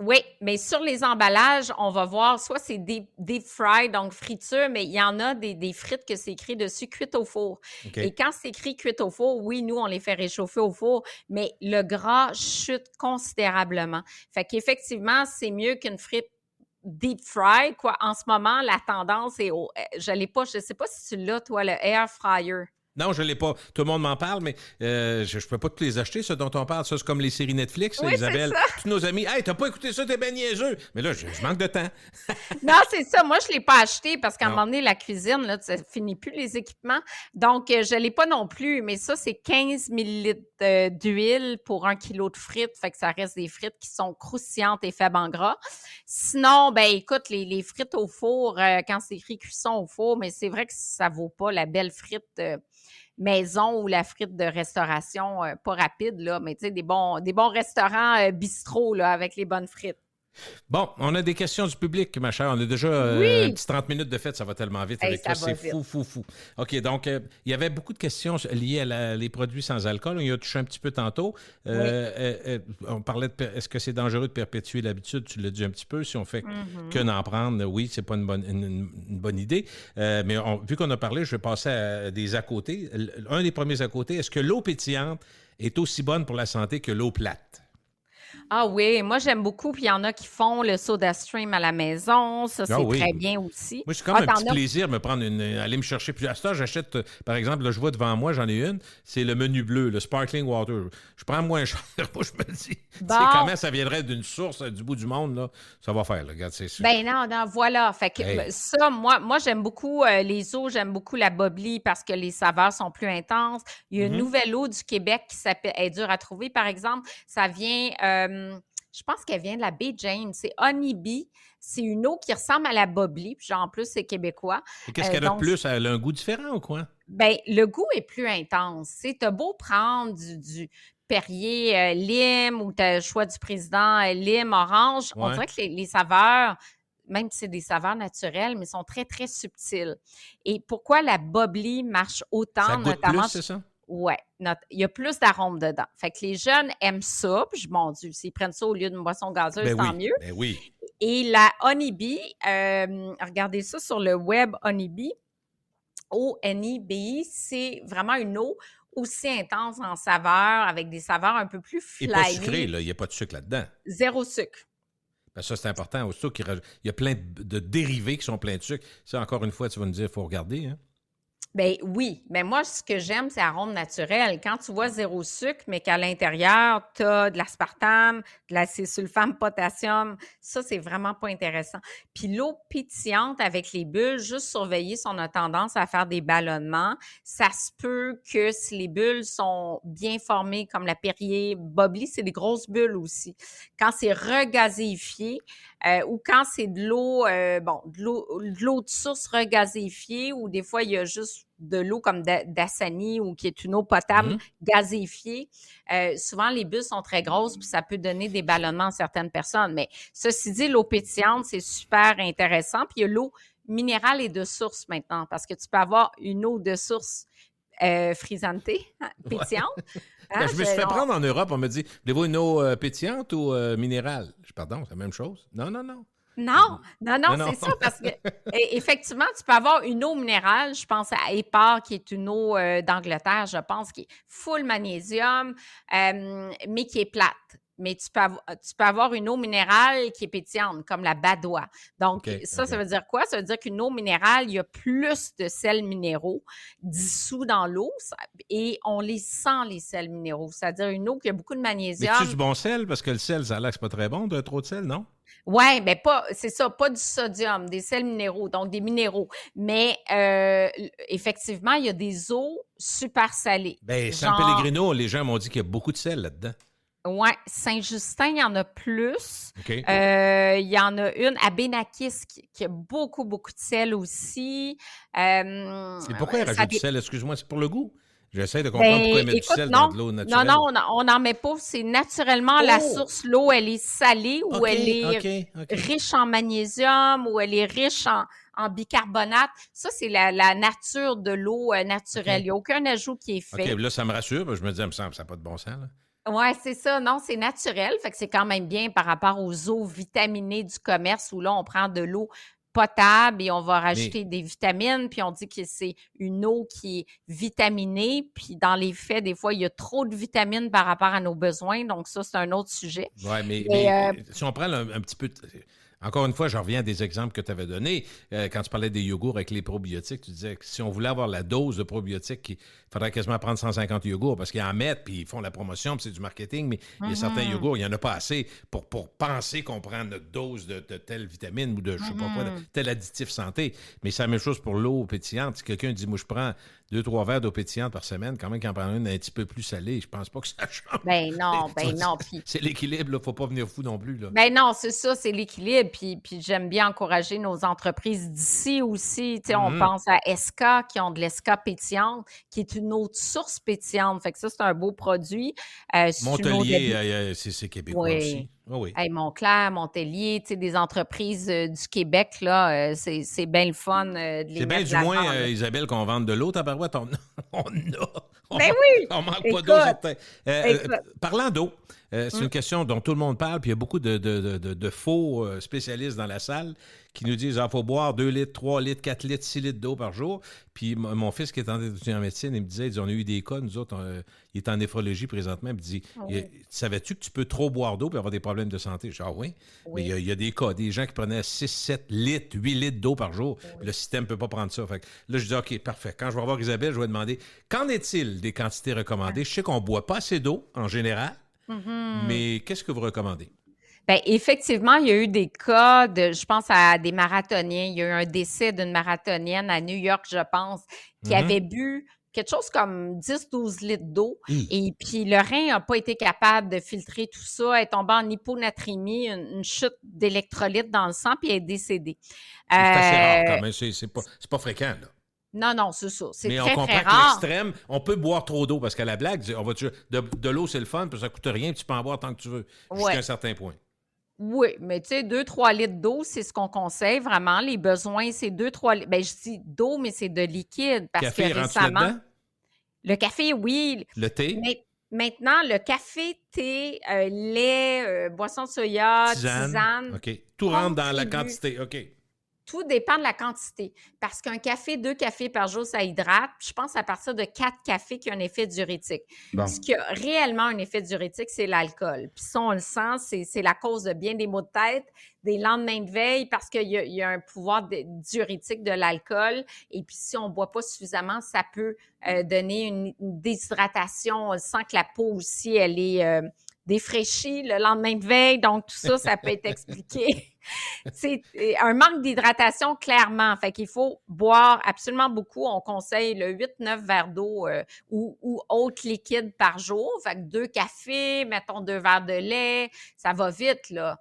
Oui, mais sur les emballages, on va voir, soit c'est deep fry, donc friture, mais il y en a des frites que c'est écrit dessus cuites au four. Okay. Et quand c'est écrit cuites au four, oui, nous, on les fait réchauffer au four, mais le gras chute considérablement. Fait qu'effectivement, c'est mieux qu'une frite deep fry, quoi. En ce moment, la tendance est je sais pas si tu l'as, toi, le air fryer. Non, je ne l'ai pas. Tout le monde m'en parle, mais je ne peux pas tous les acheter, ceux dont on parle. Ça, c'est comme les séries Netflix, oui, Isabelle. Tous nos amis, « Hey, t'as pas écouté ça, t'es bien niaiseux! » Mais là, je manque de temps. Non, c'est ça. Moi, je ne l'ai pas acheté parce qu'à un moment donné, la cuisine, là, ça finit plus les équipements. Donc, je ne l'ai pas non plus, mais ça, c'est 15 ml d'huile pour 1 kilo de frites. Fait que ça reste des frites qui sont croustillantes et faibles en gras. Sinon, ben écoute, les frites au four, quand c'est écrit cuisson au four, mais c'est vrai que ça ne vaut pas la belle frite maison ou la frite de restauration, pas rapide, là, mais tu sais, des bons restaurants bistrot là, avec les bonnes frites. Bon, on a des questions du public, ma chère. On a déjà un petit 30 minutes de fête. Ça va tellement vite avec toi. C'est fou. OK, donc, il y avait beaucoup de questions liées à les produits sans alcool. On y a touché un petit peu tantôt. On parlait de est-ce que c'est dangereux de perpétuer l'habitude? Tu l'as dit un petit peu. Si on fait que d'en prendre, oui, c'est pas une bonne idée. Mais vu qu'on a parlé, je vais passer à des à côté. Un des premiers à côté, est-ce que l'eau pétillante est aussi bonne pour la santé que l'eau plate? Ah oui, moi j'aime beaucoup, puis il y en a qui font le SodaStream à la maison, ça c'est très bien aussi. Moi, c'est comme un petit plaisir de me prendre aller me chercher. Puis à ce temps, j'achète, par exemple, là, je vois devant moi, j'en ai une, c'est le menu bleu, le Sparkling Water. Je prends moins cher, moi je me dis, comment ça viendrait d'une source du bout du monde, là, ça va faire, là, regarde, c'est sûr. Ben non, voilà, fait que ça, moi j'aime beaucoup les eaux, j'aime beaucoup la Bubbly parce que les saveurs sont plus intenses. Il y a une nouvelle eau du Québec qui s'appelle, elle est dure à trouver, par exemple, ça vient... je pense qu'elle vient de la baie James. C'est Honey Bee. C'est une eau qui ressemble à la Bubbly. Puis en plus, c'est québécois. Et qu'est-ce qu'elle a de plus? Elle a un goût différent ou quoi? Bien, le goût est plus intense. Tu as beau prendre du Perrier lime ou tu as le choix du président lime, orange. On Ouais. dirait que les saveurs, même si c'est des saveurs naturelles, mais sont très, très subtiles. Et pourquoi la bubbly marche autant, Ça goûte notamment... plus, c'est ça? Ouais, il y a plus d'arômes dedans. Fait que les jeunes aiment ça. Puis, mon Dieu, s'ils prennent ça au lieu d'une boisson gazeuse, Ben tant oui, mieux. ben oui. Et la Honeybee, regardez ça sur le web, Honeybee, Honeybee, c'est vraiment une eau aussi intense en saveur, avec des saveurs un peu plus Et pas flyées. sucré, là. Il n'y a pas de sucre là-dedans. Zéro sucre. Ben ça, c'est important. Aussitôt il y a plein de dérivés qui sont pleins de sucre. Ça, encore une fois, tu vas nous dire, il faut regarder. Hein? Ben oui, mais moi, ce que j'aime, c'est arôme naturel. Quand tu vois zéro sucre, mais qu'à l'intérieur, tu as de l'aspartame, de l'acésulfame potassium, ça, c'est vraiment pas intéressant. Puis l'eau pétillante avec les bulles, juste surveiller si on a tendance à faire des ballonnements. Ça se peut que si les bulles sont bien formées, comme la Perrier bubbly, c'est des grosses bulles aussi. Quand c'est regazéifié, ou quand c'est de l'eau, de l'eau de source regazéifiée, ou des fois, il y a juste de l'eau comme d'Assani ou qui est une eau potable gazéifiée. Souvent, les bulles sont très grosses puis ça peut donner des ballonnements à certaines personnes. Mais ceci dit, l'eau pétillante, c'est super intéressant. Puis il y a l'eau minérale et de source maintenant parce que tu peux avoir une eau de source frisante, pétillante. Ben, je me suis fait prendre en Europe, on me dit, voulez-vous une eau pétillante ou minérale? Pardon, c'est la même chose? Non. Non, c'est ça, parce que effectivement, tu peux avoir une eau minérale, je pense à Épar, qui est une eau d'Angleterre, je pense, qui est full magnésium, mais qui est plate. Mais tu peux avoir une eau minérale qui est pétillante, comme la Badois. Donc, ça veut dire quoi? Ça veut dire qu'une eau minérale, il y a plus de sels minéraux dissous dans l'eau et on les sent, les sels minéraux. C'est-à-dire une eau qui a beaucoup de magnésium. Mais tu du bon sel? Parce que le sel, ça a l'air que c'est pas très bon, de trop de sel, non? Oui, mais c'est ça, pas du sodium, des sels minéraux, donc des minéraux. Mais effectivement, il y a des eaux super salées. Ben, San Pellegrino, les gens m'ont dit qu'il y a beaucoup de sel là-dedans. Oui, Saint-Justin, il y en a plus. Okay. Il y en a une à Benakis qui a beaucoup, beaucoup de sel aussi. Et pourquoi ils rajoutent du sel? Excuse-moi, c'est pour le goût? J'essaie de comprendre pourquoi ils mettent du sel dans de l'eau naturelle. Non, on n'en met pas. C'est naturellement la source. L'eau, elle est salée ou elle est riche en magnésium ou elle est riche en bicarbonate. Ça, c'est la nature de l'eau naturelle. Il n'y a aucun ajout qui est fait. OK, là, ça me rassure. Je me dis, ça me semble que ça n'a pas de bon sens. Oui, c'est ça. Non, c'est naturel. Fait que c'est quand même bien par rapport aux eaux vitaminées du commerce où là, on prend de l'eau potable et on va rajouter des vitamines, puis on dit que c'est une eau qui est vitaminée, puis dans les faits, des fois, il y a trop de vitamines par rapport à nos besoins, donc ça, c'est un autre sujet. Oui, mais si on prend un petit peu... Encore une fois, je reviens à des exemples que tu avais donnés. Quand tu parlais des yogourts avec les probiotiques, tu disais que si on voulait avoir la dose de probiotiques, il faudrait quasiment prendre 150 yogourts parce qu'ils en mettent, puis ils font la promotion, puis c'est du marketing, mais il y a certains yogourts, il n'y en a pas assez pour penser qu'on prend notre dose de telle vitamine ou de, je sais pas quoi, de tel additif santé. Mais c'est la même chose pour l'eau pétillante. Si quelqu'un dit, moi, je prends 2-3 verres d'eau pétillante par semaine, quand même qu'il en prend une un petit peu plus salée, je pense pas que ça change. Ben non. C'est l'équilibre, il ne faut pas venir fou non plus. Là. Ben non, c'est ça, c'est l'équilibre. Puis j'aime bien encourager nos entreprises d'ici aussi. Tu sais, on pense à Esca, qui ont de l'Esca pétillante, qui est une autre source pétillante. Fait que ça, c'est un beau produit. Montelier, c'est québécois aussi. Oh oui. Hey, Montclair, Montelier, tu sais, des entreprises du Québec, là, c'est bien le fun de les mettre. C'est bien du moins, Isabelle, qu'on vende de l'eau, tabarouette, on a. Ben oui! On manque pas d'eau, certain. Parlant d'eau, c'est une question dont tout le monde parle, puis il y a beaucoup de faux spécialistes dans la salle qui nous disent qu'il faut boire 2 litres, 3 litres, 4 litres, 6 litres d'eau par jour. Puis mon fils qui est en médecine, il me disait, on a eu des cas, nous autres, il est en néphrologie présentement, il me dit, savais-tu que tu peux trop boire d'eau et avoir des problèmes de santé? Je dis, oui. Mais il y a des cas, des gens qui prenaient 6, 7 litres, 8 litres d'eau par jour. Le système ne peut pas prendre ça. Fait que là, je dis, OK, parfait. Quand je vais voir Isabelle, je vais demander, qu'en est-il des quantités recommandées? Je sais qu'on ne boit pas assez d'eau en général, mais qu'est-ce que vous recommandez? Bien, effectivement, il y a eu des cas je pense à des marathoniens. Il y a eu un décès d'une marathonienne à New York, je pense, qui avait bu quelque chose comme 10-12 litres d'eau. Et puis, le rein n'a pas été capable de filtrer tout ça. Elle est tombée en hyponatrémie, une chute d'électrolytes dans le sang, puis elle est décédée. C'est assez rare quand même. C'est pas fréquent, là. Non, c'est ça. C'est Mais on très, comprend très que rare. l'extrême, on peut boire trop d'eau parce qu'à la blague, on va de l'eau, c'est le fun, puis ça coûte rien, puis tu peux en boire tant que tu veux, jusqu'à Ouais. un certain point. Oui, mais tu sais, 2-3 litres d'eau, c'est ce qu'on conseille vraiment. Les besoins, c'est 2-3 litres. Ben, je dis d'eau, mais c'est de liquide parce Café, que rentre récemment, là-dedans? le café, oui. Le thé? Mais maintenant, le café, thé, lait, boisson de soya, tisane, OK. Tout rentre dans la contribue. quantité. OK. Tout dépend de la quantité. Parce qu'un café, 2 cafés par jour, ça hydrate. Je pense à partir de 4 cafés qu'il y a un effet diurétique. Bon. Ce qui a réellement un effet diurétique, c'est l'alcool. Puis ça, on le sent, c'est la cause de bien des maux de tête, des lendemains de veille, parce qu'il y a un pouvoir diurétique de l'alcool. Et puis si on ne boit pas suffisamment, ça peut donner une déshydratation. On sent que la peau aussi, elle est défraîchie le lendemain de veille. Donc, tout ça, ça peut être expliqué. C'est un manque d'hydratation, clairement. Fait qu'il faut boire absolument beaucoup. On conseille le 8-9 verres d'eau ou autre liquide par jour. Fait que 2 cafés, mettons 2 verres de lait, ça va vite, là.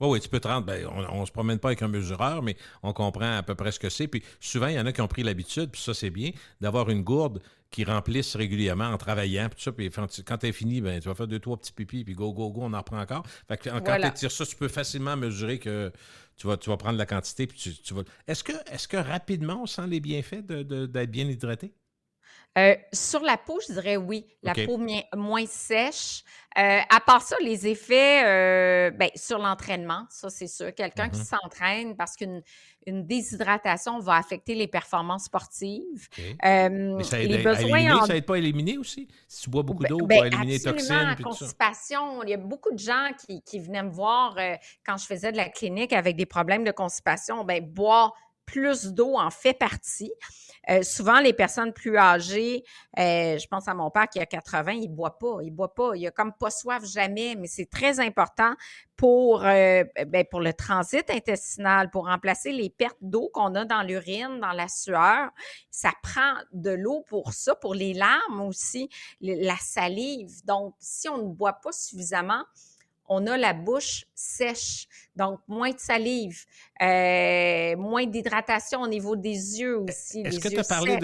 Oui, tu peux te rendre. Ben, on se promène pas avec un mesureur, mais on comprend à peu près ce que c'est. Puis souvent, il y en a qui ont pris l'habitude, puis ça, c'est bien, d'avoir une gourde qui remplissent régulièrement en travaillant, puis tout ça. Puis quand t'es fini, ben, tu vas faire 2-3 petits pipis, puis go, on en reprend encore. Fait que quand tu étires ça, tu peux facilement mesurer que tu vas prendre la quantité, puis tu vas. Est-ce que rapidement, on sent les bienfaits d'être bien hydraté? Sur la peau, je dirais oui. La OK. peau moins sèche. À part ça, les effets, ben, sur l'entraînement, ça, c'est sûr. Quelqu'un qui s'entraîne parce qu'une déshydratation va affecter les performances sportives. OK. Mais ça aide Les à besoins éliminer, en ça aide pas à éliminer aussi? Si tu bois beaucoup d'eau ben, pour éliminer les absolument, toxines, puis tout ça. constipation. Il y a beaucoup de gens qui venaient me voir quand je faisais de la clinique avec des problèmes de constipation. Ben, boire plus d'eau en fait partie. Souvent, les personnes plus âgées, je pense à mon père qui a 80, il boit pas. Il a comme pas soif jamais, mais c'est très important pour le transit intestinal, pour remplacer les pertes d'eau qu'on a dans l'urine, dans la sueur. Ça prend de l'eau pour ça, pour les larmes aussi, la salive. Donc, si on ne boit pas suffisamment, on a la bouche sèche, donc moins de salive, moins d'hydratation au niveau des yeux aussi. Est-ce que tu as parlé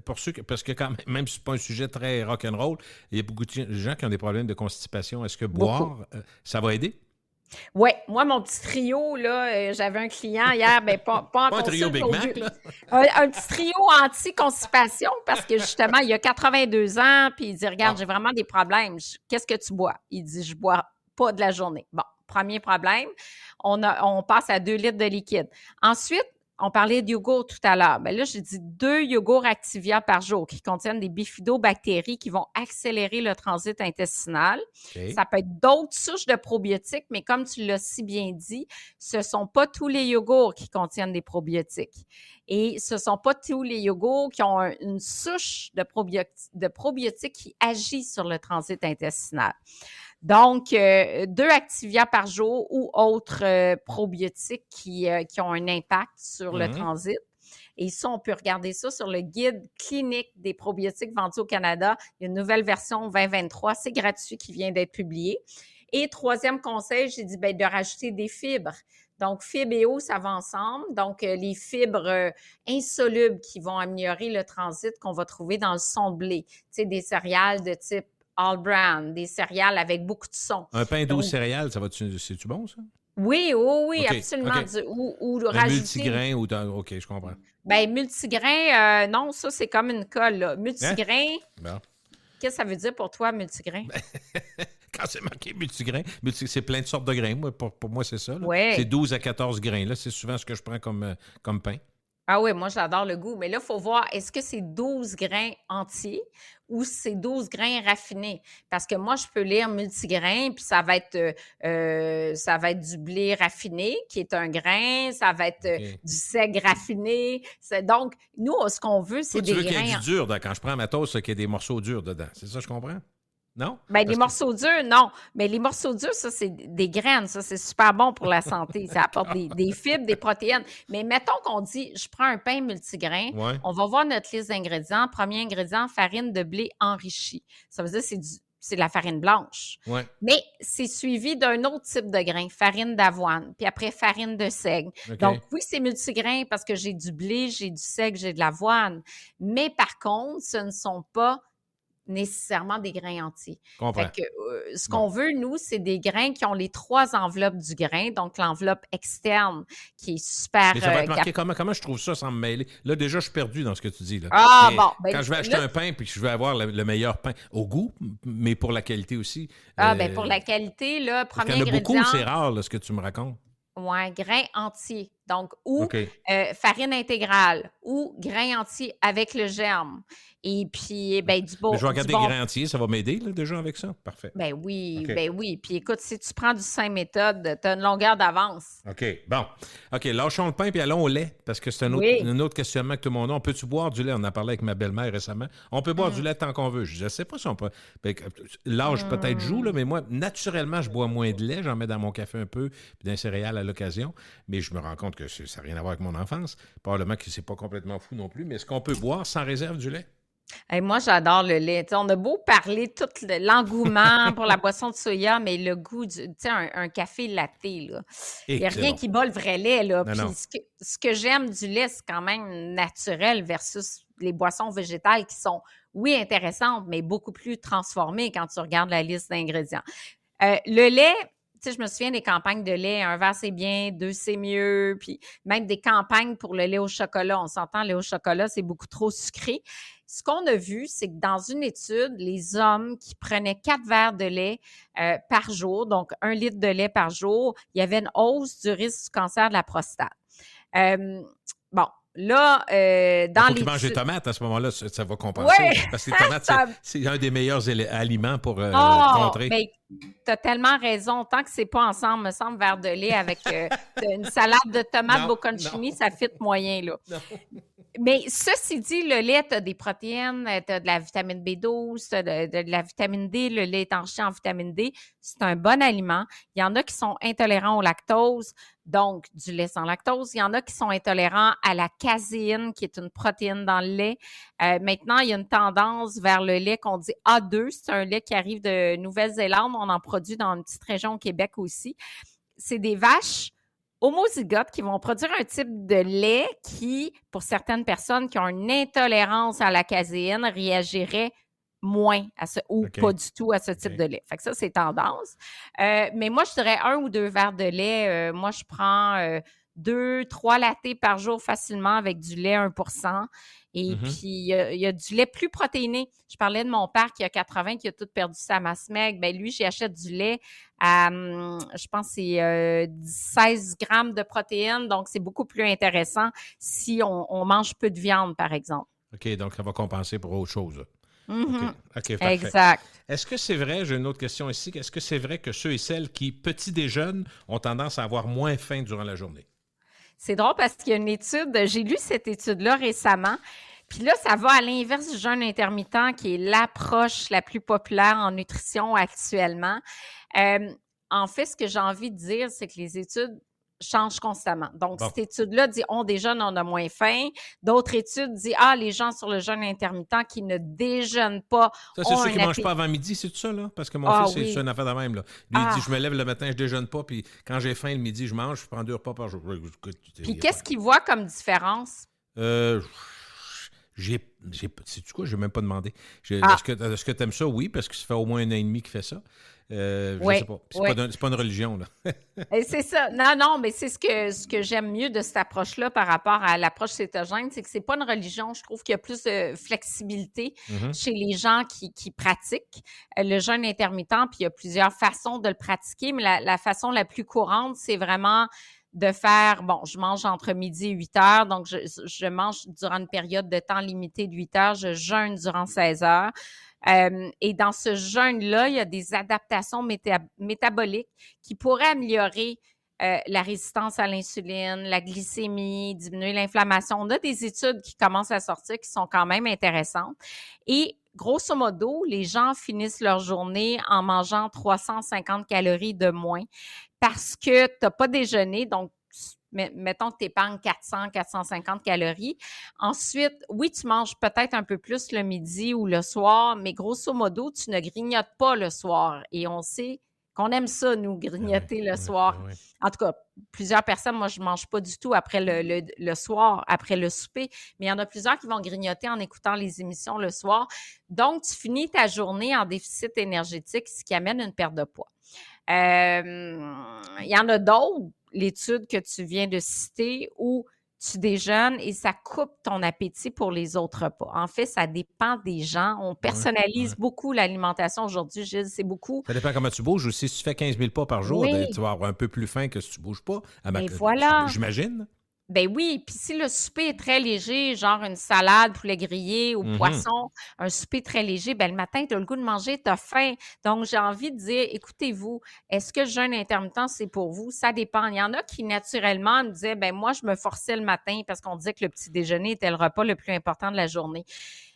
pour ceux parce que quand même si c'est pas un sujet très rock'n'roll, il y a beaucoup de gens qui ont des problèmes de constipation. Est-ce que boire, ça va aider? Oui, moi, mon petit trio, là, j'avais un client hier, ben pas en Pas un trio Big Mac, là? Un petit trio anti-constipation parce que justement, il a 82 ans, puis il dit, regarde, j'ai vraiment des problèmes. Qu'est-ce que tu bois? Il dit, je bois pas de la journée. Bon, premier problème, on passe à 2 litres de liquide. Ensuite, on parlait de yogourt tout à l'heure. Bien là, j'ai dit 2 yogourts Activia par jour qui contiennent des bifidobactéries qui vont accélérer le transit intestinal. Okay. Ça peut être d'autres souches de probiotiques, mais comme tu l'as si bien dit, ce ne sont pas tous les yogourts qui contiennent des probiotiques. Et ce ne sont pas tous les yogourts qui ont une souche de probiotiques qui agit sur le transit intestinal. Donc, 2 Activia par jour ou autres probiotiques qui ont un impact sur le transit. Et ça, on peut regarder ça sur le guide clinique des probiotiques vendus au Canada. Il y a une nouvelle version 2023, c'est gratuit, qui vient d'être publiée. Et troisième conseil, j'ai dit de rajouter des fibres. Donc, fibres et eau, ça va ensemble. Donc, les fibres insolubles qui vont améliorer le transit qu'on va trouver dans le son de blé. Tu sais, des céréales de type All Bran, des céréales avec beaucoup de son. Un pain d'eau céréales, c'est-tu bon, ça? Oui, okay, absolument. Okay. Ou rajouter... multigrain ou... OK, je comprends. Bien, multigrain, non, ça, c'est comme une colle, là. Multigrain, Bon. Qu'est-ce que ça veut dire pour toi, multigrain? Quand c'est marqué multigrain, c'est plein de sortes de grains. Moi, pour moi, c'est ça. Ouais. C'est 12 à 14 grains. Là, c'est souvent ce que je prends comme pain. Ah oui, moi, j'adore le goût. Mais là, il faut voir, est-ce que c'est 12 grains entiers ou c'est 12 grains raffinés? Parce que moi, je peux lire multigrain, puis ça va être du blé raffiné, qui est un grain, ça va être du seigle raffiné. Donc, nous, ce qu'on veut, c'est des grains... Tu veux qu'il y ait du dur, quand je prends ma toast, qu'il y ait des morceaux durs dedans. C'est ça, je comprends? Non? Bien, les morceaux durs, non. Mais les morceaux durs, ça, c'est des graines. Ça, c'est super bon pour la santé. Ça apporte des fibres, des protéines. Mais mettons qu'on dit, je prends un pain multigrain. Ouais. On va voir notre liste d'ingrédients. Premier ingrédient, farine de blé enrichie. Ça veut dire que c'est c'est de la farine blanche. Ouais. Mais c'est suivi d'un autre type de grain, farine d'avoine, puis après farine de seigle. OK. Donc, oui, c'est multigrain parce que j'ai du blé, j'ai du seigle, j'ai de l'avoine. Mais par contre, ce ne sont pas nécessairement des grains entiers. Comprends. Fait que ce qu'on veut, nous, c'est des grains qui ont les 3 enveloppes du grain, donc l'enveloppe externe qui est super... Mais ça va être marqué comment je trouve ça sans me mêler? Là, déjà, je suis perdu dans ce que tu dis. Là. Ah, Mais bon. Ben, quand je vais acheter un pain puis que je veux avoir le meilleur pain, au goût, mais pour la qualité aussi. ben pour la qualité, là, parce premier qu'il y en a ingrédient... beaucoup, c'est rare, là, ce que tu me racontes. Ouais, grain entier. Donc, ou OK. farine intégrale ou grain entier avec le germe. Et puis, ben, du bon. Mais je vais regarder du bon... grain entier, ça va m'aider là, déjà avec ça. Parfait. Ben oui, OK. ben oui. Puis écoute, si tu prends du Saint méthode, tu as une longueur d'avance. OK. Bon. OK, lâchons le pain puis allons au lait, parce que c'est un autre questionnement que tout le monde a. On peut-tu boire du lait? On en a parlé avec ma belle-mère récemment. On peut boire du lait tant qu'on veut. Je ne sais pas si on peut. L'âge peut-être joue, là, mais moi, naturellement, je bois moins de lait. J'en mets dans mon café un peu, puis dans les céréales à l'occasion. Mais je me rends compte que ça n'a rien à voir avec mon enfance. Probablement que c'est pas complètement fou non plus. Mais est-ce qu'on peut boire sans réserve du lait? Hey, moi, j'adore le lait. T'sais, on a beau parler tout l'engouement pour la boisson de soya, mais le goût un café latte, là. Il n'y a rien qui bat le vrai lait, là. Non, Puis non. ce que j'aime du lait, c'est quand même naturel versus les boissons végétales qui sont, oui, intéressantes, mais beaucoup plus transformées quand tu regardes la liste d'ingrédients. Le lait, tu sais, je me souviens des campagnes de lait, un verre c'est bien, 2 c'est mieux, puis même des campagnes pour le lait au chocolat. On s'entend, le lait au chocolat, c'est beaucoup trop sucré. Ce qu'on a vu, c'est que dans une étude, les hommes qui prenaient 4 verres de lait par jour, donc 1 litre de lait par jour, il y avait une hausse du risque du cancer de la prostate. Bon, là, dans faut les... qu'ils mangent des tomates à ce moment-là, ça va compenser. Ouais! Parce que les tomates, c'est un des meilleurs aliments pour contrer. Mais tu as tellement raison. Tant que c'est pas ensemble, me semble, verre de lait avec une salade de tomates bocconcini, ça fit moyen, là. Non. Mais ceci dit, le lait, tu as des protéines, tu as de la vitamine B12, tu as de la vitamine D, le lait est enrichi en vitamine D. C'est un bon aliment. Il y en a qui sont intolérants au lactose, donc du lait sans lactose. Il y en a qui sont intolérants à la caséine, qui est une protéine dans le lait. Maintenant, il y a une tendance vers le lait qu'on dit A2. C'est un lait qui arrive de Nouvelle-Zélande. On en produit dans une petite région au Québec aussi. C'est des vaches homozygotes qui vont produire un type de lait qui, pour certaines personnes qui ont une intolérance à la caséine, réagirait moins à ce, ou pas du tout à ce type de lait. Fait que ça, c'est tendance. Mais moi, je dirais 1 ou 2 verres de lait. Moi, je prends 2, 3 lattés par jour facilement avec du lait 1%. Et puis, il y a du lait plus protéiné. Je parlais de mon père qui a 80, qui a tout perdu sa masse maigre. Ben lui, j'achète du lait à, je pense, c'est 16 grammes de protéines. Donc, c'est beaucoup plus intéressant si on mange peu de viande, par exemple. OK, donc ça va compenser pour autre chose. Mm-hmm. OK, parfait. Exact. Est-ce que c'est vrai, j'ai une autre question ici, est-ce que c'est vrai que ceux et celles qui petit déjeunent ont tendance à avoir moins faim durant la journée? C'est drôle parce qu'il y a une étude, j'ai lu cette étude-là récemment, puis là, ça va à l'inverse du jeûne intermittent qui est l'approche la plus populaire en nutrition actuellement. En fait, ce que j'ai envie de dire, c'est que les études changent constamment. Donc, cette étude-là dit on déjeune, on a moins faim. D'autres études disent les gens sur le jeûne intermittent qui ne déjeunent pas. Ça, c'est ceux qui ne mangent pas avant midi, c'est tout ça, là? Parce que mon fils, c'est une affaire de même, là. Lui, il dit je me lève le matin, je déjeune pas, puis quand j'ai faim le midi, je mange, je prends 2 repas par jour. Puis qu'est-ce qu'il voit comme différence? Sais-tu quoi? Je n'ai même pas demandé. Est-ce que tu aimes ça? Oui, parce que ça fait au moins 1 an et demi qu'il fait ça. Je sais pas. C'est pas une religion, là. C'est ça. Non, mais c'est ce que j'aime mieux de cette approche-là par rapport à l'approche cétogène, c'est que c'est pas une religion. Je trouve qu'il y a plus de flexibilité chez les gens qui pratiquent le jeûne intermittent, puis il y a plusieurs façons de le pratiquer, mais la façon la plus courante, c'est vraiment de faire, je mange entre midi et 8 heures, donc je mange durant une période de temps limitée de 8 heures, je jeûne durant 16 heures. Et dans ce jeûne-là, il y a des adaptations métaboliques qui pourraient améliorer la résistance à l'insuline, la glycémie, diminuer l'inflammation. On a des études qui commencent à sortir qui sont quand même intéressantes. Et grosso modo, les gens finissent leur journée en mangeant 350 calories de moins parce que tu n'as pas déjeuné, donc mettons que tu épargnes 400, 450 calories. Ensuite, oui, tu manges peut-être un peu plus le midi ou le soir, mais grosso modo, tu ne grignotes pas le soir. Et on sait qu'on aime ça, nous, grignoter le soir. En tout cas, plusieurs personnes, moi, je ne mange pas du tout après le soir, après le souper, mais il y en a plusieurs qui vont grignoter en écoutant les émissions le soir. Donc, tu finis ta journée en déficit énergétique, ce qui amène une perte de poids. Il y en a d'autres, l'étude que tu viens de citer, où tu déjeunes et ça coupe ton appétit pour les autres repas. En fait, ça dépend des gens. On personnalise beaucoup l'alimentation aujourd'hui, Gilles, c'est beaucoup. Ça dépend comment tu bouges aussi. Si tu fais 15 000 pas par jour, Oui. tu vas avoir un peu plus faim que si tu ne bouges pas. Voilà. J'imagine. Ben oui, puis si le souper est très léger, genre une salade, poulet grillé ou poisson, un souper très léger, ben le matin, tu as le goût de manger, tu as faim. Donc, j'ai envie de dire, écoutez-vous, est-ce que le jeûne intermittent, c'est pour vous? Ça dépend. Il y en a qui, naturellement, me disaient, ben moi, je me forçais le matin parce qu'on disait que le petit déjeuner était le repas le plus important de la journée.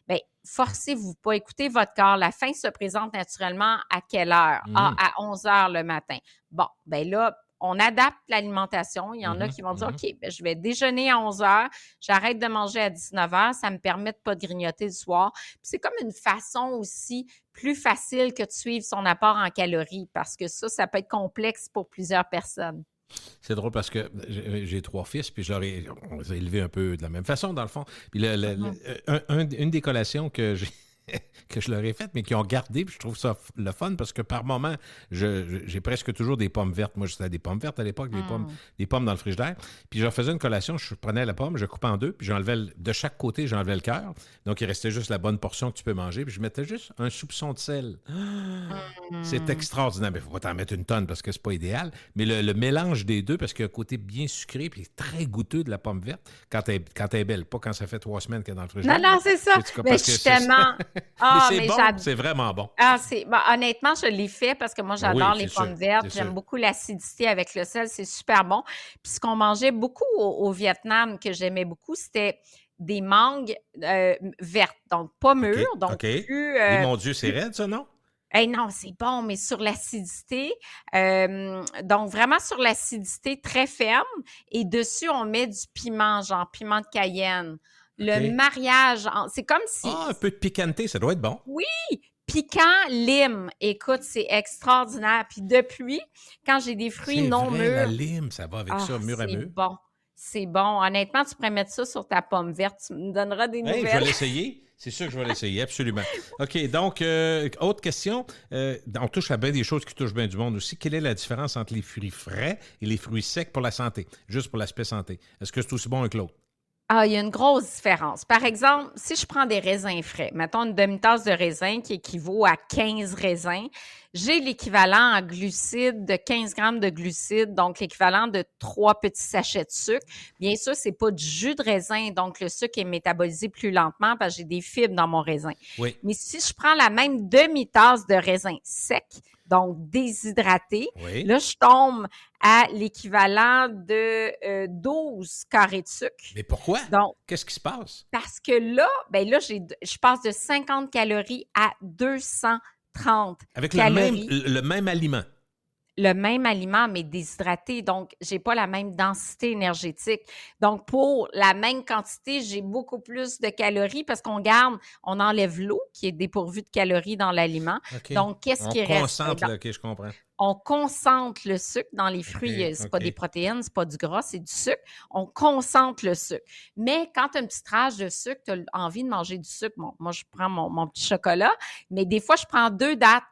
Bien, forcez-vous pas. Écoutez votre corps. La faim se présente naturellement à quelle heure? Ah, à 11 heures le matin. Bon, ben là, on adapte l'alimentation. Il y en a qui vont dire, OK, ben, je vais déjeuner à 11 heures, j'arrête de manger à 19 heures, ça me permet de pas de grignoter le soir. Puis c'est comme une façon aussi plus facile que de suivre son apport en calories parce que ça peut être complexe pour plusieurs personnes. C'est drôle parce que j'ai 3 fils, puis on les a élevés un peu de la même façon, dans le fond. Puis une des collations que je leur ai faites, mais qui ont gardé, puis je trouve ça le fun parce que par moment, j'ai presque toujours des pommes vertes. Moi, j'étais des pommes vertes à l'époque, des pommes dans le frigidaire. Puis je leur faisais une collation, je prenais la pomme, je coupais en deux, puis de chaque côté, j'enlevais le cœur. Donc, il restait juste la bonne portion que tu peux manger, puis je mettais juste un soupçon de sel. C'est extraordinaire. Mais il ne faut pas t'en mettre une tonne parce que c'est pas idéal. Mais le mélange des deux, parce qu'il y a un côté bien sucré, puis très goûteux de la pomme verte, quand elle est belle, pas quand ça fait 3 semaines qu'elle est dans le frigidaire. Non, c'est ça. Mais je suis tellement... mais c'est bon, c'est vraiment bon. Honnêtement, je l'ai fait parce que moi, j'adore les pommes vertes. J'aime beaucoup l'acidité avec le sel. C'est super bon. Puis ce qu'on mangeait beaucoup au Vietnam, que j'aimais beaucoup, c'était des mangues vertes. Donc, pas mûres. Donc, plus... mon Dieu, c'est raide, ça, non? Non, c'est bon, mais sur l'acidité. Donc, vraiment sur l'acidité très ferme. Et dessus, on met du piment, genre piment de Cayenne. Le mariage, c'est comme si... Ah, un peu de piquanté, ça doit être bon. Oui, piquant, lime. Écoute, c'est extraordinaire. Puis depuis, quand j'ai des fruits non mûrs... la lime, ça va avec ça, mûr à mûr. C'est bon. C'est bon. Honnêtement, tu pourrais mettre ça sur ta pomme verte. Tu me donneras des nouvelles. Je vais l'essayer. C'est sûr que je vais l'essayer, absolument. OK, donc, autre question. On touche à bien des choses qui touchent bien du monde aussi. Quelle est la différence entre les fruits frais et les fruits secs pour la santé? Juste pour l'aspect santé. Est-ce que c'est aussi bon que l'autre? Ah, il y a une grosse différence. Par exemple, si je prends des raisins frais, mettons une demi-tasse de raisin qui équivaut à 15 raisins, j'ai l'équivalent en glucides de 15 grammes de glucides, donc l'équivalent de 3 petits sachets de sucre. Bien sûr, c'est pas du jus de raisin, donc le sucre est métabolisé plus lentement parce que j'ai des fibres dans mon raisin. Oui. Mais si je prends la même demi-tasse de raisin sec, donc déshydraté, là, je tombe à l'équivalent de 12 carrés de sucre. Mais pourquoi? Donc, qu'est-ce qui se passe? Parce que là, je passe de 50 calories à 230 avec calories. le même aliment. Le même aliment, mais déshydraté. Donc, j'ai pas la même densité énergétique. Donc, pour la même quantité, j'ai beaucoup plus de calories parce on enlève l'eau qui est dépourvue de calories dans l'aliment. Okay. Donc, qu'est-ce qui reste? OK, je comprends. On concentre le sucre dans les fruits. C'est pas des protéines, c'est pas du gras, c'est du sucre. On concentre le sucre. Mais quand tu as une petite rage de sucre, tu as envie de manger du sucre. Bon, moi, je prends mon petit chocolat, mais des fois, je prends 2 dattes.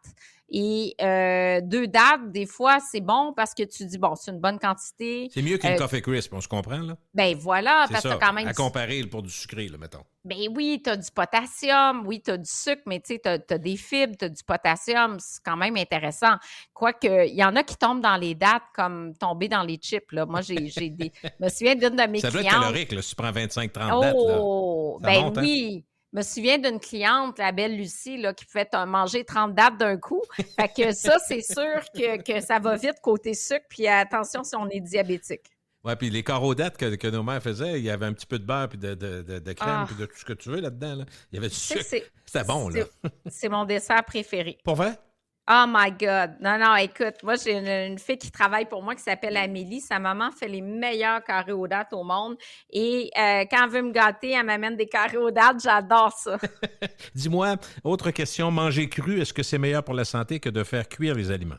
Et 2 dattes, des fois, c'est bon parce que tu dis, bon, c'est une bonne quantité. C'est mieux qu'une Coffee Crisp, on se comprend, là? Ben voilà, parce que tu as quand même... à comparer pour du sucré, là, mettons. Ben oui, tu as du potassium, oui, tu as du sucre, mais tu sais, tu as des fibres, tu as du potassium, c'est quand même intéressant. Quoique, il y en a qui tombent dans les dattes comme tomber dans les chips, là. Moi, j'ai des... Je me souviens d'une de mes clientes... Ça doit être calorique, là, si tu prends 25-30 dattes, là. Oh, ben monte, oui! Je me souviens d'une cliente, la belle Lucie, là, qui pouvait manger 30 dattes d'un coup. Fait que ça, c'est sûr que ça va vite côté sucre. Puis attention si on est diabétique. Oui, puis les carreaux dattes que nos mères faisaient, il y avait un petit peu de beurre, puis de crème, puis de tout ce que tu veux là-dedans. Là. Il y avait du sucre. C'était bon, là. C'est mon dessert préféré. Pour vrai? Oh my God! Non, non, écoute, moi, j'ai une fille qui travaille pour moi qui s'appelle Amélie. Sa maman fait les meilleurs carrés aux dattes au monde. Et quand elle veut me gâter, elle m'amène des carrés aux dattes. J'adore ça. Dis-moi, autre question, manger cru, est-ce que c'est meilleur pour la santé que de faire cuire les aliments?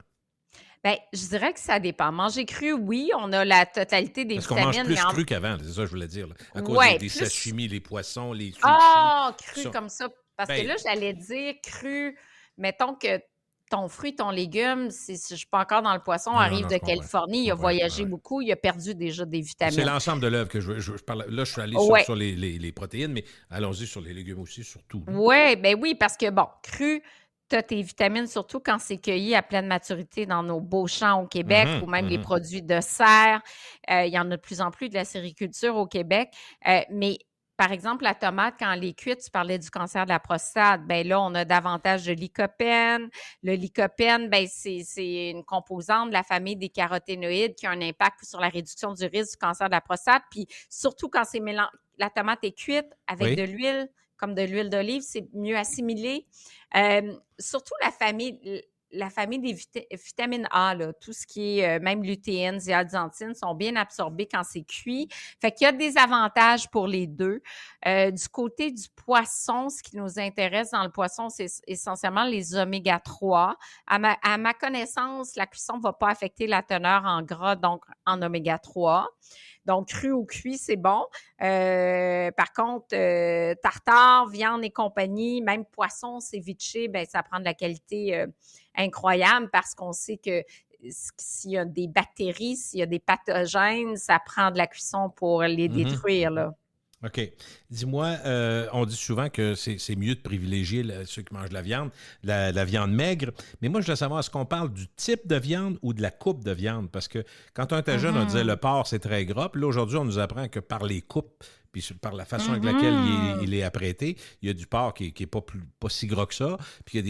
Bien, je dirais que ça dépend. Manger cru, oui, on a la totalité des Parce qu'on vitamines. mange plus mais en- cru qu'avant, c'est ça que je voulais dire. Là. À cause Ouais, des plus. sashimi, les poissons, les sushis. Ah, cru Ça. comme ça. Parce que Ben, là, j'allais dire cru. Mettons que ton fruit, ton légume, si je ne suis pas encore dans le poisson, arrive non, de je comprends. Californie, il a Ouais, voyagé ouais. beaucoup, il a perdu déjà des C'est vitamines. l'ensemble de l'œuvre que je parle. Là, je suis allé Ouais. sur les protéines, mais allons-y sur les légumes aussi, surtout. Oui, ben oui, parce que bon, cru, tu as tes vitamines, surtout quand c'est cueilli à pleine maturité dans nos beaux champs au Québec ou même les produits de serre. Il y en a de plus en plus de la sériculture au Québec. Mais par exemple, la tomate, quand elle est cuite, tu parlais du cancer de la prostate, ben là, on a davantage de lycopène. Le lycopène, ben c'est une composante de la famille des caroténoïdes qui a un impact sur la réduction du risque du cancer de la prostate. Puis surtout quand la tomate est cuite avec de l'huile, comme de l'huile d'olive, c'est mieux assimilé. Surtout la famille des vitamines A, là, tout ce qui est même lutéine, zeaxanthine, sont bien absorbés quand c'est cuit. Fait qu'il y a des avantages pour les deux. Du côté du poisson, ce qui nous intéresse dans le poisson, c'est essentiellement les oméga 3. À ma connaissance, la cuisson ne va pas affecter la teneur en gras, donc en oméga 3. Donc, cru ou cuit, c'est bon. Par contre, tartare, viande et compagnie, même poisson, ceviche, ben ça prend de la qualité incroyable parce qu'on sait que s'il y a des bactéries, s'il y a des pathogènes, ça prend de la cuisson pour les détruire, là. OK. Dis-moi, on dit souvent que c'est mieux de privilégier ceux qui mangent de la viande, la viande maigre. Mais moi, je veux savoir, est-ce qu'on parle du type de viande ou de la coupe de viande? Parce que quand on était jeune, on disait le porc, c'est très gras. Puis là, aujourd'hui, on nous apprend que par les coupes, puis par la façon avec laquelle il est apprêté, il y a du porc qui est pas si gras que ça. Puis,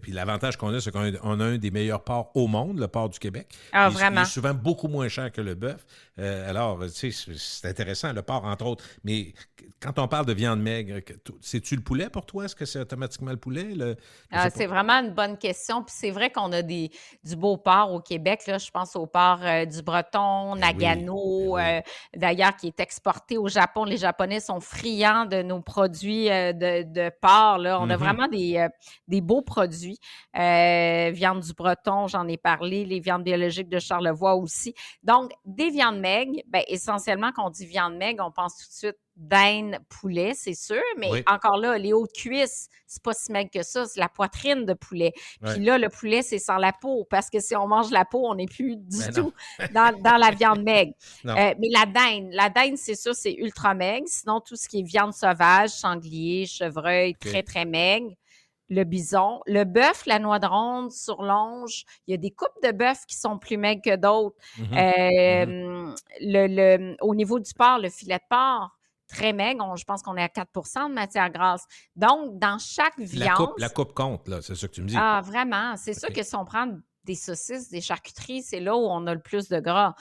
puis l'avantage qu'on a, c'est qu'on a un des meilleurs porcs au monde, le porc du Québec. Ah, Il vraiment? est souvent beaucoup moins cher que le bœuf. Alors, tu sais, c'est intéressant, le porc, entre autres. Mais quand on parle de viande maigre, c'est-tu le poulet pour toi? Est-ce que c'est automatiquement le poulet? C'est vraiment une bonne question. Puis c'est vrai qu'on a du beau porc au Québec. Là, je pense au porc du Breton, Nagano, d'ailleurs, qui est exporté au Japon. Les Japonais sont friands de nos produits de porc. Là. On a vraiment des beaux produits. Viande du Breton, j'en ai parlé. Les viandes biologiques de Charlevoix aussi. Donc, des viandes maigres, bien, essentiellement, quand on dit viande maigre, on pense tout de suite dinde, poulet, c'est sûr, mais encore là, les hautes cuisses, c'est pas si maigre que ça, c'est la poitrine de poulet. Puis là, le poulet, c'est sans la peau, parce que si on mange la peau, on n'est plus du tout dans la viande maigre. Mais la dinde, c'est sûr, c'est ultra maigre. Sinon, tout ce qui est viande sauvage, sanglier, chevreuil, très, très maigre. Le bison, le bœuf, la noix de ronde, surlonge. Il y a des coupes de bœuf qui sont plus maigres que d'autres. Au niveau du porc, le filet de porc, très maigre. Je pense qu'on est à 4 de matière grasse. Donc, dans chaque viande... La coupe compte, là, c'est ça que tu me dis. Ah, vraiment. C'est sûr que si on prend des saucisses, des charcuteries, c'est là où on a le plus de gras.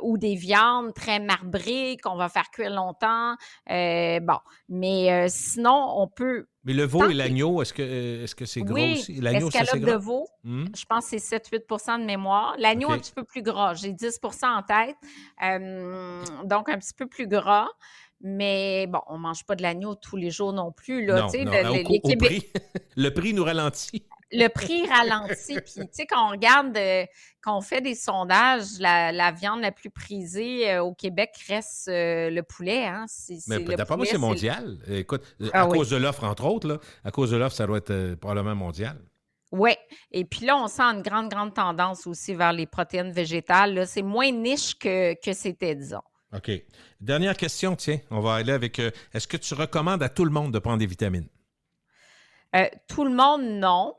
Ou des viandes très marbrées qu'on va faire cuire longtemps. Mais sinon, on peut... Mais le veau et l'agneau, est-ce que c'est gras aussi? L'agneau, escalope de veau, je pense que c'est 7-8 de mémoire. L'agneau, un petit peu plus gras. J'ai 10 en tête. Donc, un petit peu plus gras. Mais bon, on ne mange pas de l'agneau tous les jours non plus. Là, le prix nous ralentit. Le prix ralentit. Puis, tu sais, quand on regarde, quand on fait des sondages, la viande la plus prisée au Québec reste le poulet. Hein? Mais d'après moi, c'est mondial. Écoute, à cause de l'offre, entre autres, là, à cause de l'offre, ça doit être probablement mondial. Oui. Et puis là, on sent une grande, grande tendance aussi vers les protéines végétales. Là. C'est moins niche que c'était, disons. OK. Dernière question, tiens. On va aller avec... est-ce que tu recommandes à tout le monde de prendre des vitamines? Tout le monde, non.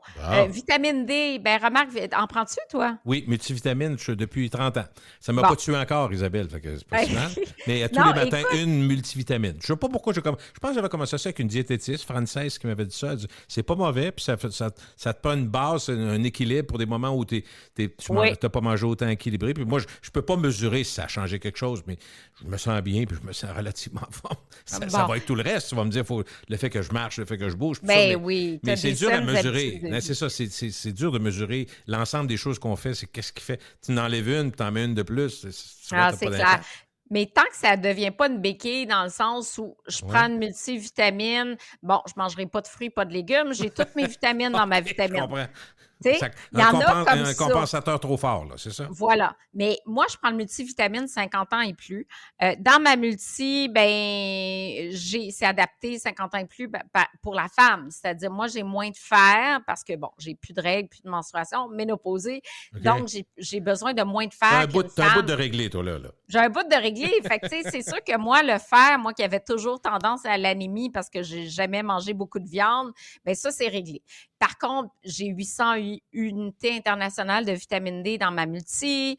Vitamine D, ben remarque, en prends-tu, toi? Oui, multivitamine depuis 30 ans. Ça ne m'a pas tué encore, Isabelle, fait que c'est pas si mal. Mais à tous les matins, une multivitamine. Je ne sais pas pourquoi je pense que j'avais commencé ça avec une diététiste française qui m'avait dit ça. Elle dit, c'est pas mauvais, puis ça te prend une base, un équilibre pour des moments où tu n'as pas mangé autant équilibré. Puis moi, je ne peux pas mesurer si ça a changé quelque chose, mais je me sens bien, puis je me sens relativement fort. Ça va être tout le reste. Tu vas me dire, le fait que je marche, le fait que je bouge. Ben oui. Mais c'est des dur à saines mesurer. habitudes de Ben, vie. c'est ça, c'est dur de mesurer l'ensemble des choses qu'on fait. C'est qu'est-ce qui fait. Tu en enlèves une, puis tu en mets une de plus. Souvent, Ah, t'as c'est pas clair. d'impact. Mais tant que ça ne devient pas une béquille dans le sens où je prends Ouais. une multivitamine, bon, je ne mangerai pas de fruits, pas de légumes, j'ai toutes mes vitamines dans ma OK, je vitamine. comprends. Tu sais, il y en a comme Un ça. compensateur trop fort, là, c'est ça? Voilà. Mais moi, je prends le multivitamine 50 ans et plus. Dans ma multi, ben, c'est adapté 50 ans et plus pour la femme. C'est-à-dire, moi, j'ai moins de fer parce que, bon, j'ai plus de règles, plus de menstruation, ménopausée. OK. Donc, j'ai besoin de moins de fer T'as qu'une un bout femme. de réglé, toi, là. J'ai un bout de réglé. Fait que, tu sais, c'est sûr que moi, le fer, moi qui avais toujours tendance à l'anémie parce que j'ai jamais mangé beaucoup de viande, bien ça, c'est réglé. Par contre, j'ai 800 unités internationales de vitamine D dans ma multi.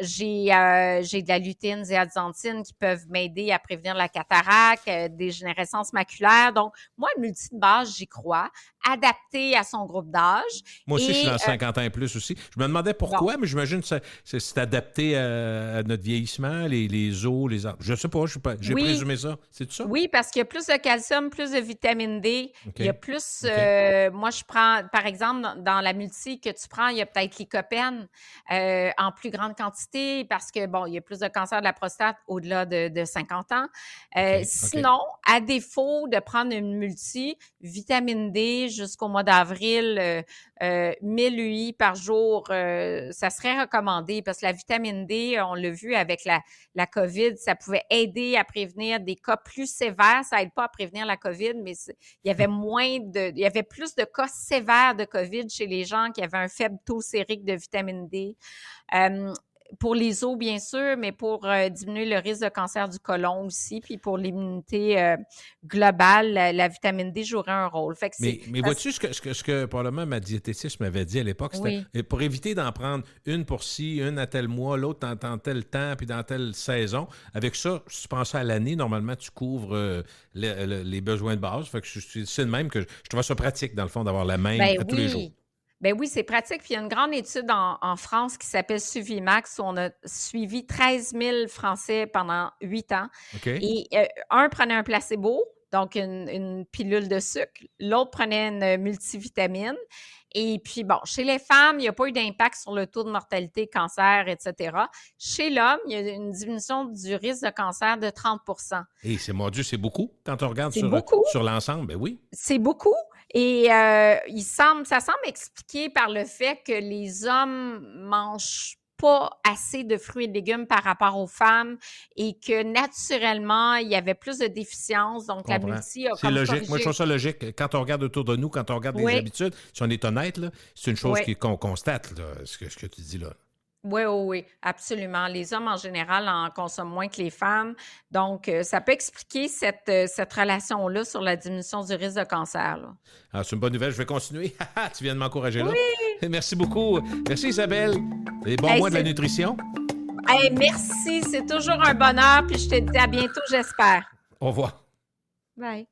J'ai de la lutéine, zéaxanthine qui peuvent m'aider à prévenir la cataracte, dégénérescence maculaire. Donc, moi, le multi de base, j'y crois, adapté à son groupe d'âge. Moi aussi, je suis Et, dans 50 ans et plus aussi. Je me demandais pourquoi, bon, mais j'imagine que c'est adapté à notre vieillissement, les os, les arbres. Je sais pas, j'ai oui, présumé ça. C'est tout ça? oui, parce qu'il y a plus de calcium, plus de vitamine D. OK. Il y a plus, OK. moi, je prends, par exemple, dans la multi que tu prends, il y a peut-être lycopène en plus grande quantité parce que, bon, il y a plus de cancer de la prostate au-delà de 50 ans. OK. Sinon, à défaut de prendre une multi, vitamine D jusqu'au mois d'avril, 1000 UI par jour, ça serait recommandé parce que la vitamine D, on l'a vu avec la COVID, ça pouvait aider à prévenir des cas plus sévères. Ça aide pas à prévenir la COVID, mais il y avait il y avait plus de cas sévères de COVID chez les gens qui avaient un faible taux sérique de vitamine D. Pour les os, bien sûr, mais pour diminuer le risque de cancer du côlon aussi, puis pour l'immunité globale, la vitamine D jouerait un rôle. Fait que Mais vois-tu ce que probablement ma diététicienne m'avait dit à l'époque, c'était oui. pour éviter d'en prendre une pour ci, une à tel mois, l'autre dans tel temps, puis dans telle saison. Avec ça, si tu prends ça à l'année, normalement, tu couvres les besoins de base. Fait que c'est le même que je trouve ça pratique, dans le fond, d'avoir la même Ben à tous les jours. oui. Ben oui, c'est pratique. Puis il y a une grande étude en France qui s'appelle Suvimax où on a suivi 13 000 Français pendant 8 ans. OK? Et un prenait un placebo, donc une pilule de sucre. L'autre prenait une multivitamine. Et puis, bon, chez les femmes, il n'y a pas eu d'impact sur le taux de mortalité, cancer, etc. Chez l'homme, il y a une diminution du risque de cancer de 30 Et c'est mon Dieu, c'est beaucoup quand on regarde C'est beaucoup. sur l'ensemble. Ben oui. C'est beaucoup. Et ça semble expliqué par le fait que les hommes mangent pas assez de fruits et de légumes par rapport aux femmes et que naturellement, il y avait plus de déficiences. Donc, Je la comprends. multi a C'est comme logique. Moi, je corrigé. trouve ça logique. Quand on regarde autour de nous, quand on regarde les Oui, habitudes, si on est honnête, là, c'est une chose oui. qu'on constate, là, ce que tu dis là. Oui, oui, oui, absolument. Les hommes, en général, en consomment moins que les femmes. Donc, ça peut expliquer cette relation-là sur la diminution du risque de cancer, là. Alors, c'est une bonne nouvelle. Je vais continuer. Tu viens de m'encourager là. Oui! Merci beaucoup. Merci Isabelle. Et bon Hey, mois de la nutrition. Hey, merci, c'est toujours un bonheur. Puis je te dis à bientôt, j'espère. Au revoir. Bye.